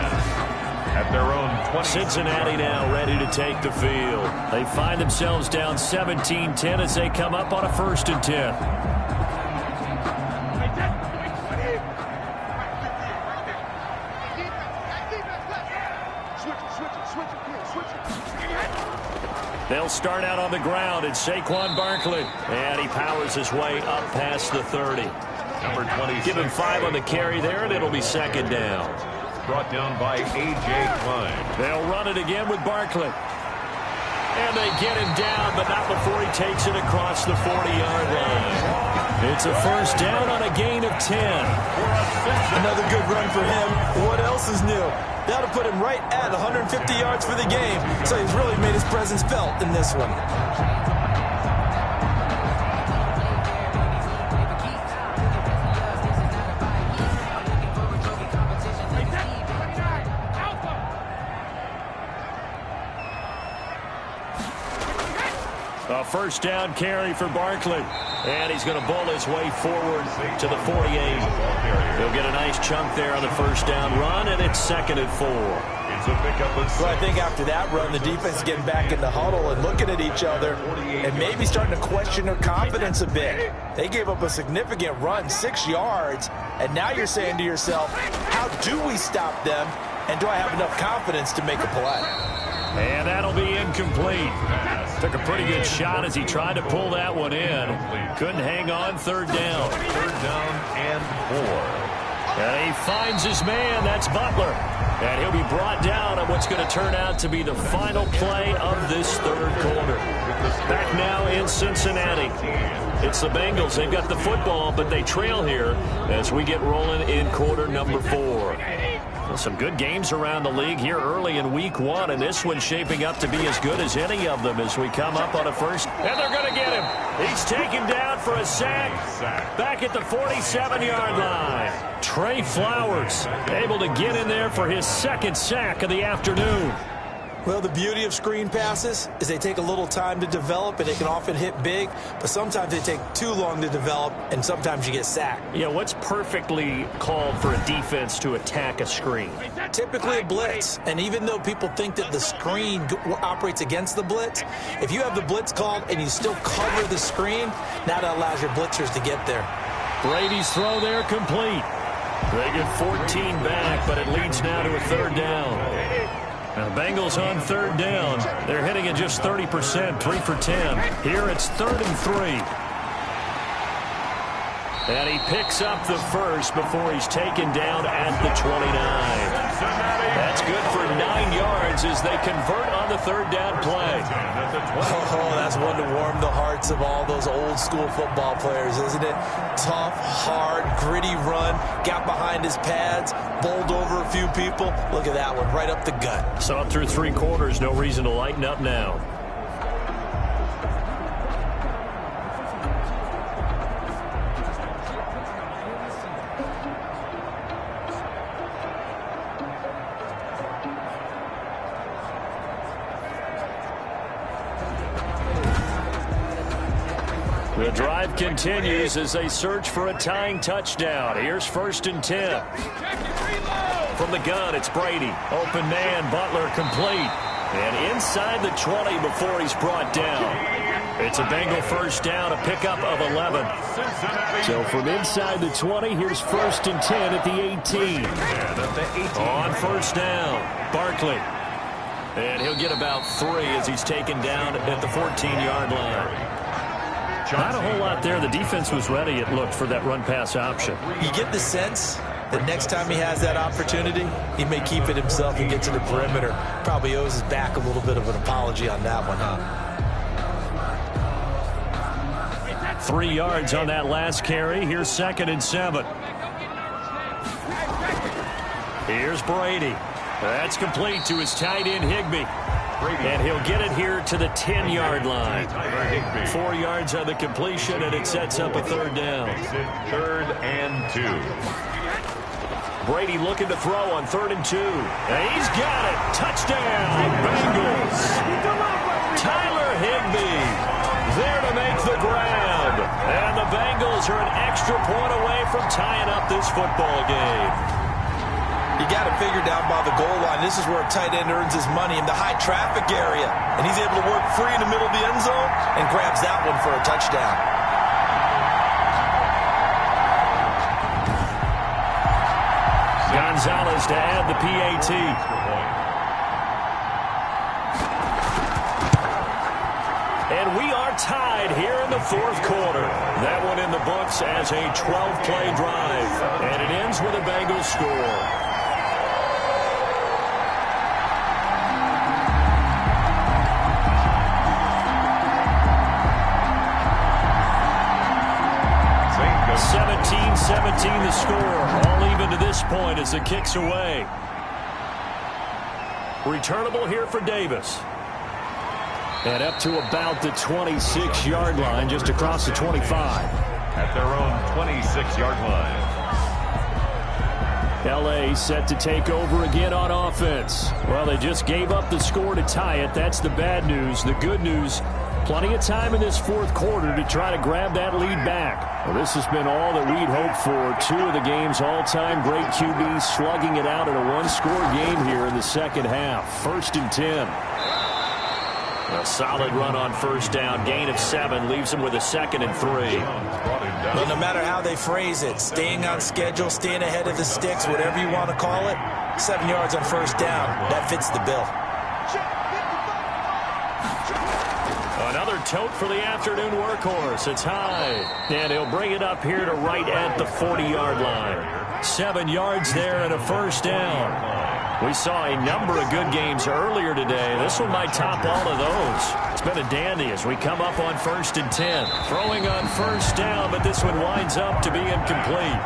at their own 20.
Cincinnati now ready to take the field. They find themselves down 17-10 as they come up on a 1st and 10. They'll start out on the ground. It's Saquon Barkley. And he powers his way up past the 30.
Number 20.
Give him 5 on the carry there, and it'll be 2nd down.
Brought down by A.J. Klein.
They'll run it again with Barkley. And they get him down, but not before he takes it across the 40-yard line. It's a 1st down on a gain of 10.
Another good run for him. What else is new? That'll put him right at 150 yards for the game. So he's really made his presence felt in this one.
A 1st down carry for Barkley. And he's going to bowl his way forward to the 48. He'll get a nice chunk there on the 1st down run, and it's 2nd and 4.
It's a pickup.
Well, I think after that run, the defense is getting back in the huddle and looking at each other and maybe starting to question their confidence a bit. They gave up a significant run, 6 yards, and now you're saying to yourself, how do we stop them, and do I have enough confidence to make a play?
And that'll be incomplete. Took a pretty good shot as he tried to pull that one in. Couldn't hang on. 3rd down.
3rd down and 4.
And he finds his man. That's Butler. And he'll be brought down on what's going to turn out to be the final play of this 3rd quarter. Back now in Cincinnati. It's the Bengals. They've got the football, but they trail here as we get rolling in quarter number 4. Well, some good games around the league here early in week 1, and this one's shaping up to be as good as any of them as we come up on a 1st. And they're going to get him. He's taken down for a sack back at the 47-yard line. Trey Flowers able to get in there for his 2nd sack of the afternoon.
Well, the beauty of screen passes is they take a little time to develop, and they can often hit big, but sometimes they take too long to develop, and sometimes you get sacked.
Yeah, what's perfectly called for a defense to attack a screen?
Typically a blitz, and even though people think that the screen operates against the blitz, if you have the blitz called and you still cover the screen, now that allows your blitzers to get there.
Brady's throw there complete. They get 14 back, but it leads now to a third down. Now, the Bengals on third down. They're hitting at just 30%, 3 for 10. Here it's 3rd and 3. And he picks up the first before he's taken down at the 29. That's good for 9 yards as they convert on the third down play.
Oh, that's one to warm the hearts of all those old school football players, isn't it? Tough, hard, gritty run, got behind his pads, bowled over a few people. Look at that one, right up the gut.
Saw it through 3 quarters, no reason to lighten up now. The drive continues as they search for a tying touchdown. Here's 1st and 10. From the gun, it's Brady. Open man, Butler complete. And inside the 20 before he's brought down. It's a Bengal first down, a pickup of 11. So from inside the 20, here's 1st and 10 at the 18. On first down, Barkley. And he'll get about 3 as he's taken down at the 14-yard line. Not a whole lot there. The defense was ready, it looked, for that run-pass option.
You get the sense that next time he has that opportunity, he may keep it himself and get to the perimeter. Probably owes his back a little bit of an apology on that one, huh?
3 yards on that last carry. Here's 2nd and 7. Here's Brady. That's complete to his tight end, Higbee. And he'll get it here to the 10-yard line. 4 yards on the completion, and it sets up a third down.
3rd and 2.
Brady looking to throw on 3rd and 2. And he's got it. Touchdown, Bengals. Tyler Higbee there to make the grab. And the Bengals are an extra point away from tying up this football game.
You got to figure down by the goal line. This is where a tight end earns his money in the high traffic area. And he's able to work free in the middle of the end zone and grabs that one for a touchdown.
Gonzalez to add the PAT. And we are tied here in the 4th quarter. That one in the books as a 12-play drive. And it ends with a Bengals score. The score, all even to this point as it kicks away. Returnable here for Davis. And up to about the 26-yard line, just across the 25.
At their own 26-yard line.
L.A. set to take over again on offense. Well, they just gave up the score to tie it. That's the bad news. The good news, plenty of time in this 4th quarter to try to grab that lead back. Well, this has been all that we'd hoped for. 2 of the game's all-time great QBs slugging it out in a one-score game here in the second half. 1st and 10. A solid run on first down. Gain of 7 leaves them with a 2nd and 3.
Well, no matter how they phrase it, staying on schedule, staying ahead of the sticks, whatever you want to call it, 7 yards on first down, that fits the bill.
Another tote for the afternoon workhorse. It's high. And he'll bring it up here to right at the 40-yard line. 7 yards there and a first down. We saw a number of good games earlier today. This one might top all of those. It's been a dandy as we come up on 1st and 10. Throwing on first down, but this one winds up to be incomplete.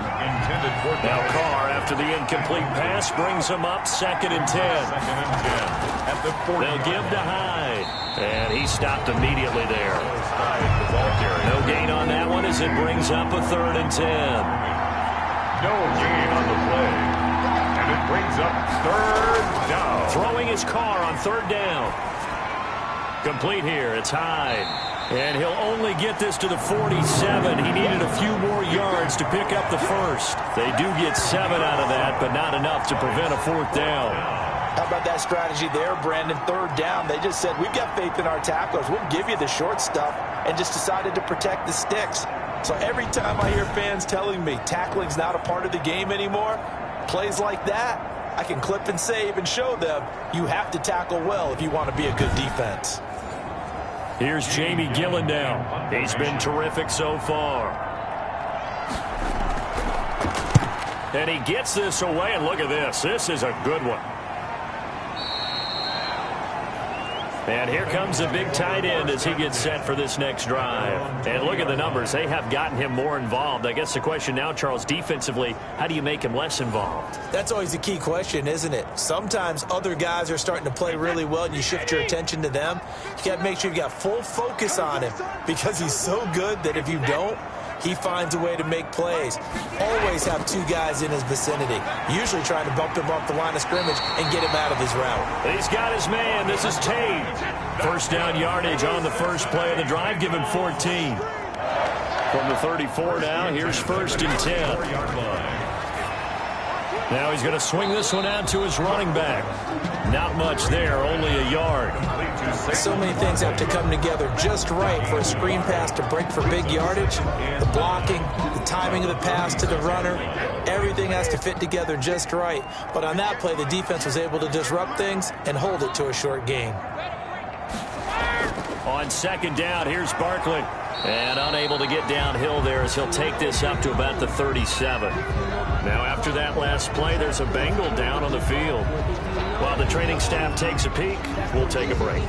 Now Carr, after the incomplete pass, brings him up 2nd and 10. They'll give to Hyde. And he stopped immediately there. No gain on that one as it brings up a 3rd and 10.
No gain on the play. And it brings up third down.
Throwing his car on third down. Complete here. It's Hyde. And he'll only get this to the 47. He needed a few more yards to pick up the first. They do get 7 out of that, but not enough to prevent a fourth down.
How about that strategy there, Brandon? Third down. They just said, we've got faith in our tacklers. We'll give you the short stuff, and just decided to protect the sticks. So every time I hear fans telling me tackling's not a part of the game anymore, plays like that, I can clip and save and show them you have to tackle well if you want to be a good defense.
Here's Jamie Gillen now. He's been terrific so far. And he gets this away, and look at this. This is a good one. And here comes a big tight end as he gets set for this next drive. And look at the numbers. They have gotten him more involved. I guess the question now, Charles, defensively, how do you make him less involved?
That's always the key question, isn't it? Sometimes other guys are starting to play really well, and you shift your attention to them. You got to make sure you got full focus on him because he's so good that if you don't, he finds a way to make plays. Always have 2 guys in his vicinity, usually trying to bump him off the line of scrimmage and get him out of his route.
He's got his man. This is Tate. First down yardage on the first play of the drive. Give him 14. From the 34 now, here's 1st and 10. Now he's going to swing this one out to his running back. Not much there, only a yard.
So many things have to come together just right for a screen pass to break for big yardage. The blocking, the timing of the pass to the runner, everything has to fit together just right. But on that play, the defense was able to disrupt things and hold it to a short gain.
On second down, here's Barkley. And unable to get downhill there as he'll take this up to about the 37. Now after that last play, there's a Bengal down on the field. While the training staff takes a peek, we'll take a break.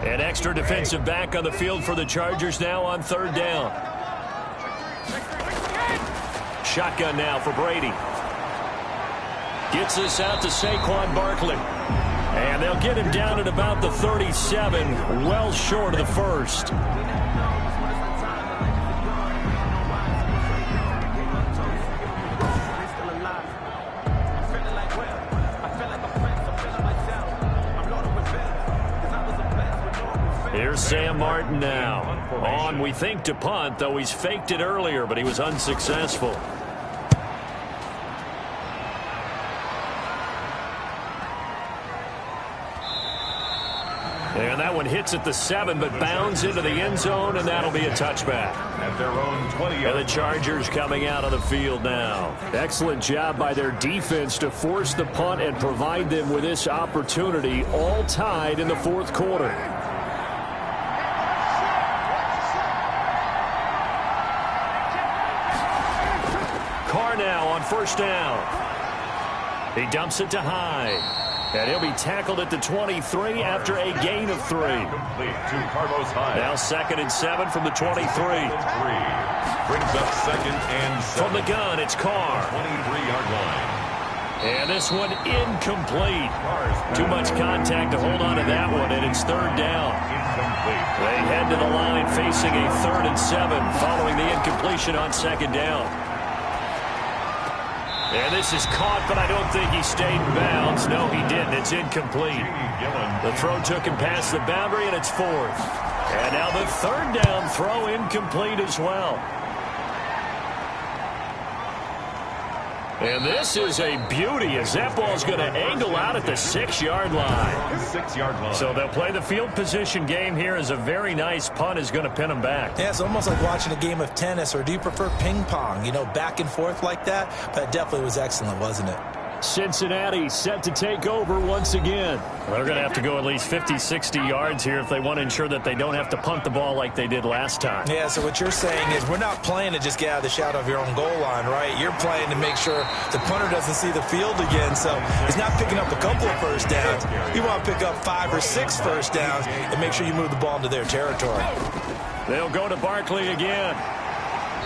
An extra defensive back on the field for the Chargers now on third down. Shotgun now for Brady. Gets this out to Saquon Barkley. And they'll get him down at about the 37, well short of the first. Here's Sam Martin now. On, we think, to punt, though he's faked it earlier, but he was unsuccessful. And that one hits at the 7, but bounds into the end zone, and that'll be a touchback.
At their own 20.
And the Chargers coming out on the field now. Excellent job by their defense to force the punt and provide them with this opportunity, all tied in the fourth quarter. Carr now on first down. He dumps it to Hyde. And he'll be tackled at the 23 after a gain of 3. Now 2nd and 7 from the 23.
Brings up 2nd and 7.
From the gun, it's Carr.
23-yard line.
And this one incomplete. Too much contact to hold on to that one, and it's third down.
Incomplete.
They head to the line facing a 3rd and 7 following the incompletion on 2nd down. And this is caught, but I don't think he stayed in bounds. No, he didn't. It's incomplete. The throw took him past the boundary, and it's 4th. And now the 3rd down throw incomplete as well. And this is a beauty as that ball's going to angle out at the 6-yard line.
6-yard line.
So they'll play the field position game here as a very nice punt is going to pin them back.
Yeah, it's almost like watching a game of tennis, or do you prefer ping pong? You know, back and forth like that? But it definitely was excellent, wasn't it?
Cincinnati set to take over once again. They're going to have to go at least 50, 60 yards here if they want to ensure that they don't have to punt the ball like they did last time.
Yeah, so what you're saying is we're not playing to just get out of the shadow of your own goal line, right? You're playing to make sure the punter doesn't see the field again. So it's not picking up a couple of first downs. You want to pick up 5 or 6 first downs and make sure you move the ball into their territory.
They'll go to Barkley again.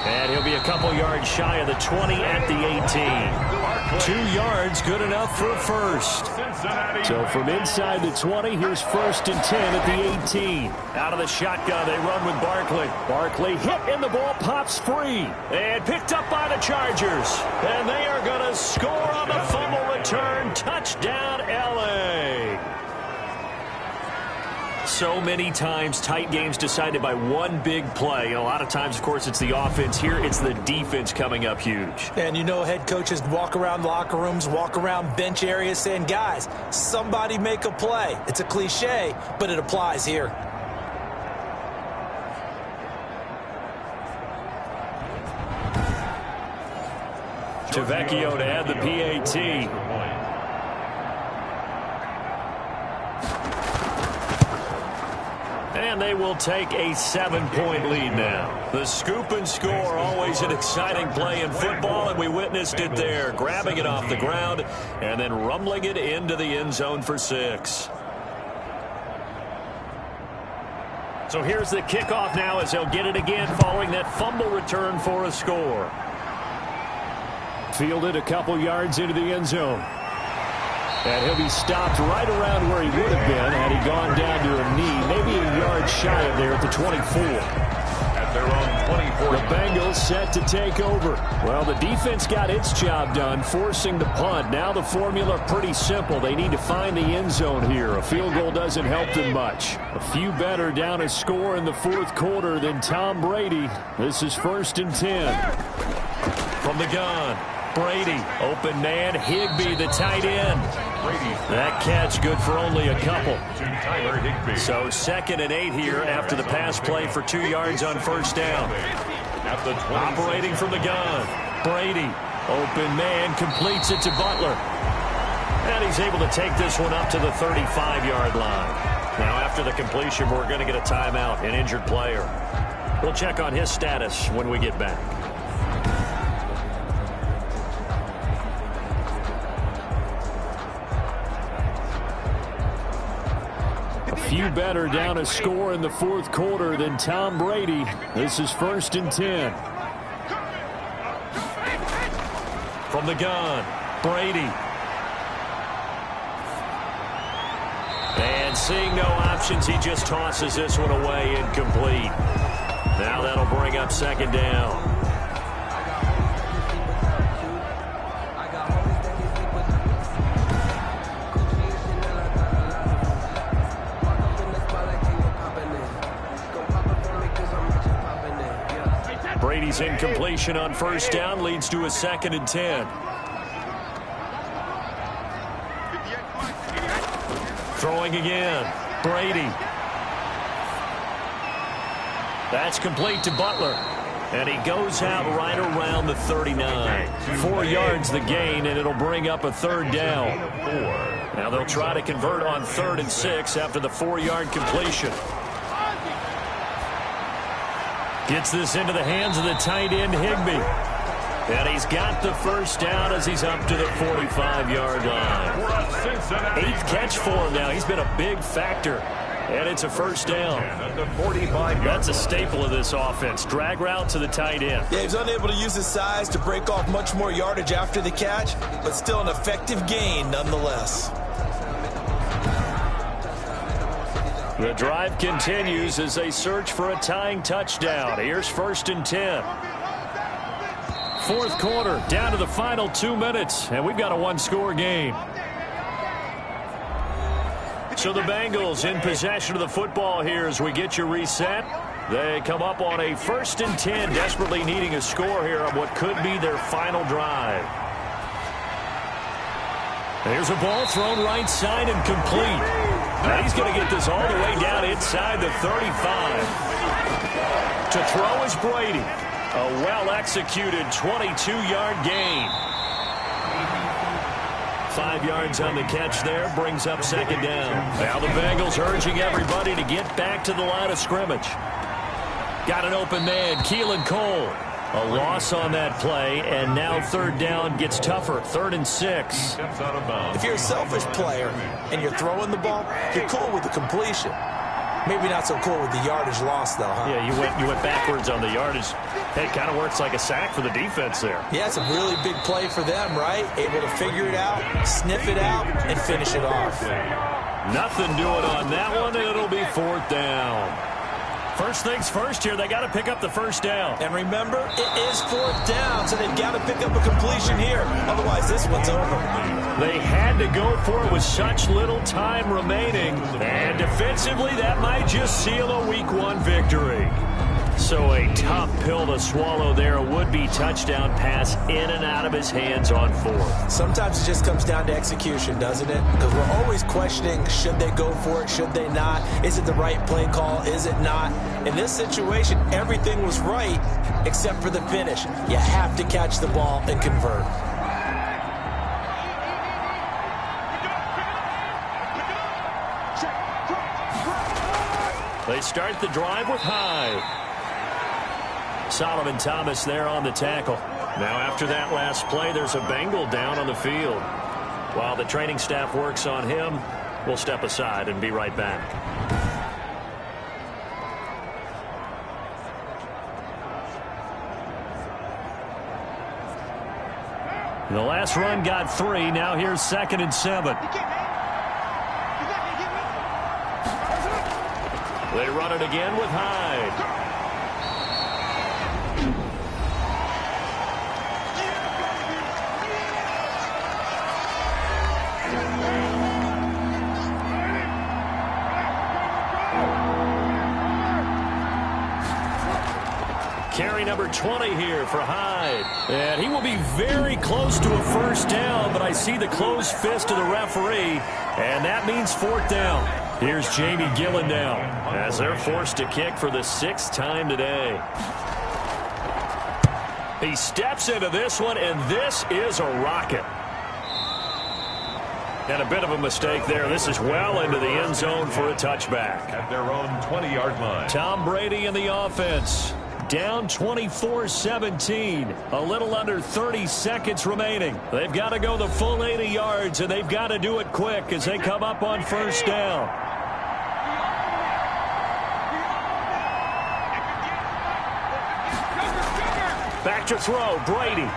And he'll be a couple yards shy of the 20 at the 18. 2 yards, good enough for a first. So from inside the 20, here's 1st and 10 at the 18. Out of the shotgun, they run with Barkley. Barkley hit and the ball pops free. And picked up by the Chargers. And they are going to score on the fumble return. Touchdown, L.A. So many times, tight games decided by one big play. A lot of times, of course, it's the offense. Here, it's the defense coming up huge.
And you know head coaches walk around locker rooms, walk around bench areas saying, guys, somebody make a play. It's a cliche, but it applies here.
Tavecchio to add the PAT. And they will take a 7-point lead now. The scoop and score, always an exciting play in football, and we witnessed it there. Grabbing it off the ground and then rumbling it into the end zone for 6. So here's the kickoff now as they'll get it again following that fumble return for a score. Fielded a couple yards into the end zone. And he'll be stopped right around where he would have been had he gone down to a knee, maybe a yard shy of there at the 24.
At their own 24.
The Bengals set to take over. Well, the defense got its job done, forcing the punt. Now the formula pretty simple. They need to find the end zone here. A field goal doesn't help them much. A few better down a score in the 4th quarter than Tom Brady. This is 1st and 10. From the gun. Brady, open man, Higbee, the tight end. That catch good for only a couple. So 2nd and 8 here after the pass play for 2 yards on 1st down. Operating from the gun. Brady, open man, completes it to Butler. And he's able to take this one up to the 35-yard line. Now after the completion, we're going to get a timeout, an injured player. We'll check on his status when we get back. Few better down a score in the 4th quarter than Tom Brady. This is 1st and 10. From the gun, Brady. And seeing no options, he just tosses this one away incomplete. Now that'll bring up 2nd down. Brady's incompletion on 1st down leads to a 2nd and 10. Throwing again. Brady. That's complete to Butler. And he goes out right around the 39. 4 yards the gain, and it'll bring up a 3rd down. Now they'll try to convert on 3rd and 6 after the 4-yard completion. Gets this into the hands of the tight end, Higbee. And he's got the 1st down as he's up to the 45-yard line. 8th catch for him now. He's been a big factor. And it's a 1st down. That's a staple of this offense. Drag route to the tight end.
Yeah, he's unable to use his size to break off much more yardage after the catch, but still an effective gain nonetheless.
The drive continues as they search for a tying touchdown. Here's 1st and 10. 4th quarter, down to the final 2 minutes, and we've got a 1-score game. So the Bengals in possession of the football here as we get you reset. They come up on a 1st and 10, desperately needing a score here on what could be their final drive. There's a ball thrown right side and complete. Now he's going to get this all the way down inside the 35. To throw is Brady. A well-executed 22-yard gain. 5 yards on the catch there brings up 2nd down. Now the Bengals urging everybody to get back to the line of scrimmage. Got an open man, Keelan Cole. A loss on that play, and now 3rd down gets tougher. 3rd and 6.
If you're a selfish player and you're throwing the ball, you're cool with the completion. Maybe not so cool with the yardage loss, though, huh?
Yeah, you went backwards on the yardage. Hey, kind of works like a sack for the defense there.
Yeah, it's a really big play for them, right? Able to figure it out, sniff it out, and finish it off.
Nothing doing on that one, and it'll be 4th down. First things first here, they got to pick up the first down.
And remember, it is 4th down, so they've got to pick up a completion here. Otherwise, this one's over.
They had to go for it with such little time remaining. And defensively, that might just seal a Week 1 victory. So a tough pill to swallow there. A would-be touchdown pass in and out of his hands on 4th.
Sometimes it just comes down to execution, doesn't it? Because we're always questioning, should they go for it, should they not? Is it the right play call, is it not? In this situation, everything was right except for the finish. You have to catch the ball and convert.
They start the drive with Hyde. Solomon Thomas there on the tackle. Now after that last play, there's a Bengal down on the field. While the training staff works on him, we'll step aside and be right back. The last run got 3. Now here's 2nd and 7. They run it again with Hyde. Carry number 20 here for Hyde. And he will be very close to a first down, but I see the closed fist of the referee, and that means 4th down. Here's Jamie Gillen now as they're forced to kick for the 6th time today. He steps into this one, and this is a rocket. And a bit of a mistake there. This is well into the end zone for a touchback.
At their own 20-yard line.
Tom Brady in the offense. Down 24-17. A little under 30 seconds remaining. They've got to go the full 80 yards, and they've got to do it quick as they come up on first down. Back to throw, Brady.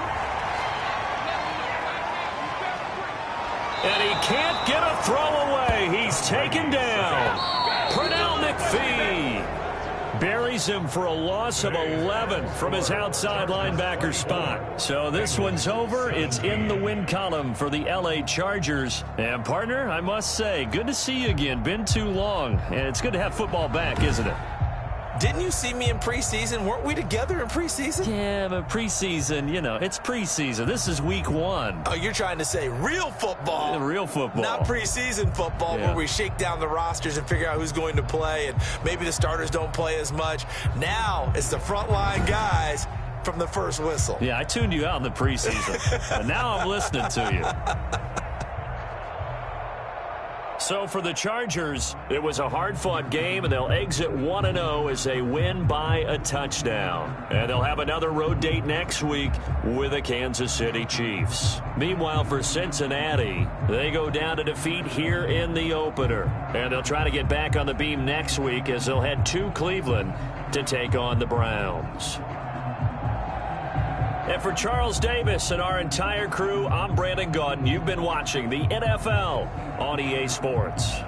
And he can't get a throw away. He's taken down. Pernell McPhee buries him for a loss of 11 from his outside linebacker spot. So this one's over. It's in the win column for the LA Chargers. And partner, I must say, good to see you again. Been too long. And it's good to have football back, isn't it?
Didn't you see me in preseason? Weren't we together in preseason?
Yeah, but preseason, you know, it's preseason. This is week 1.
Oh, you're trying to say real football.
Yeah, real football.
Not preseason football where we shake down the rosters and figure out who's going to play, and maybe the starters don't play as much. Now it's the frontline guys from the first whistle.
Yeah, I tuned you out in the preseason, and now I'm listening to you. So for the Chargers, it was a hard-fought game, and they'll exit 1-0 as they win by a touchdown. And they'll have another road date next week with the Kansas City Chiefs. Meanwhile, for Cincinnati, they go down to defeat here in the opener. And they'll try to get back on the beam next week as they'll head to Cleveland to take on the Browns. And for Charles Davis and our entire crew, I'm Brandon Gaudin. You've been watching the NFL on EA Sports.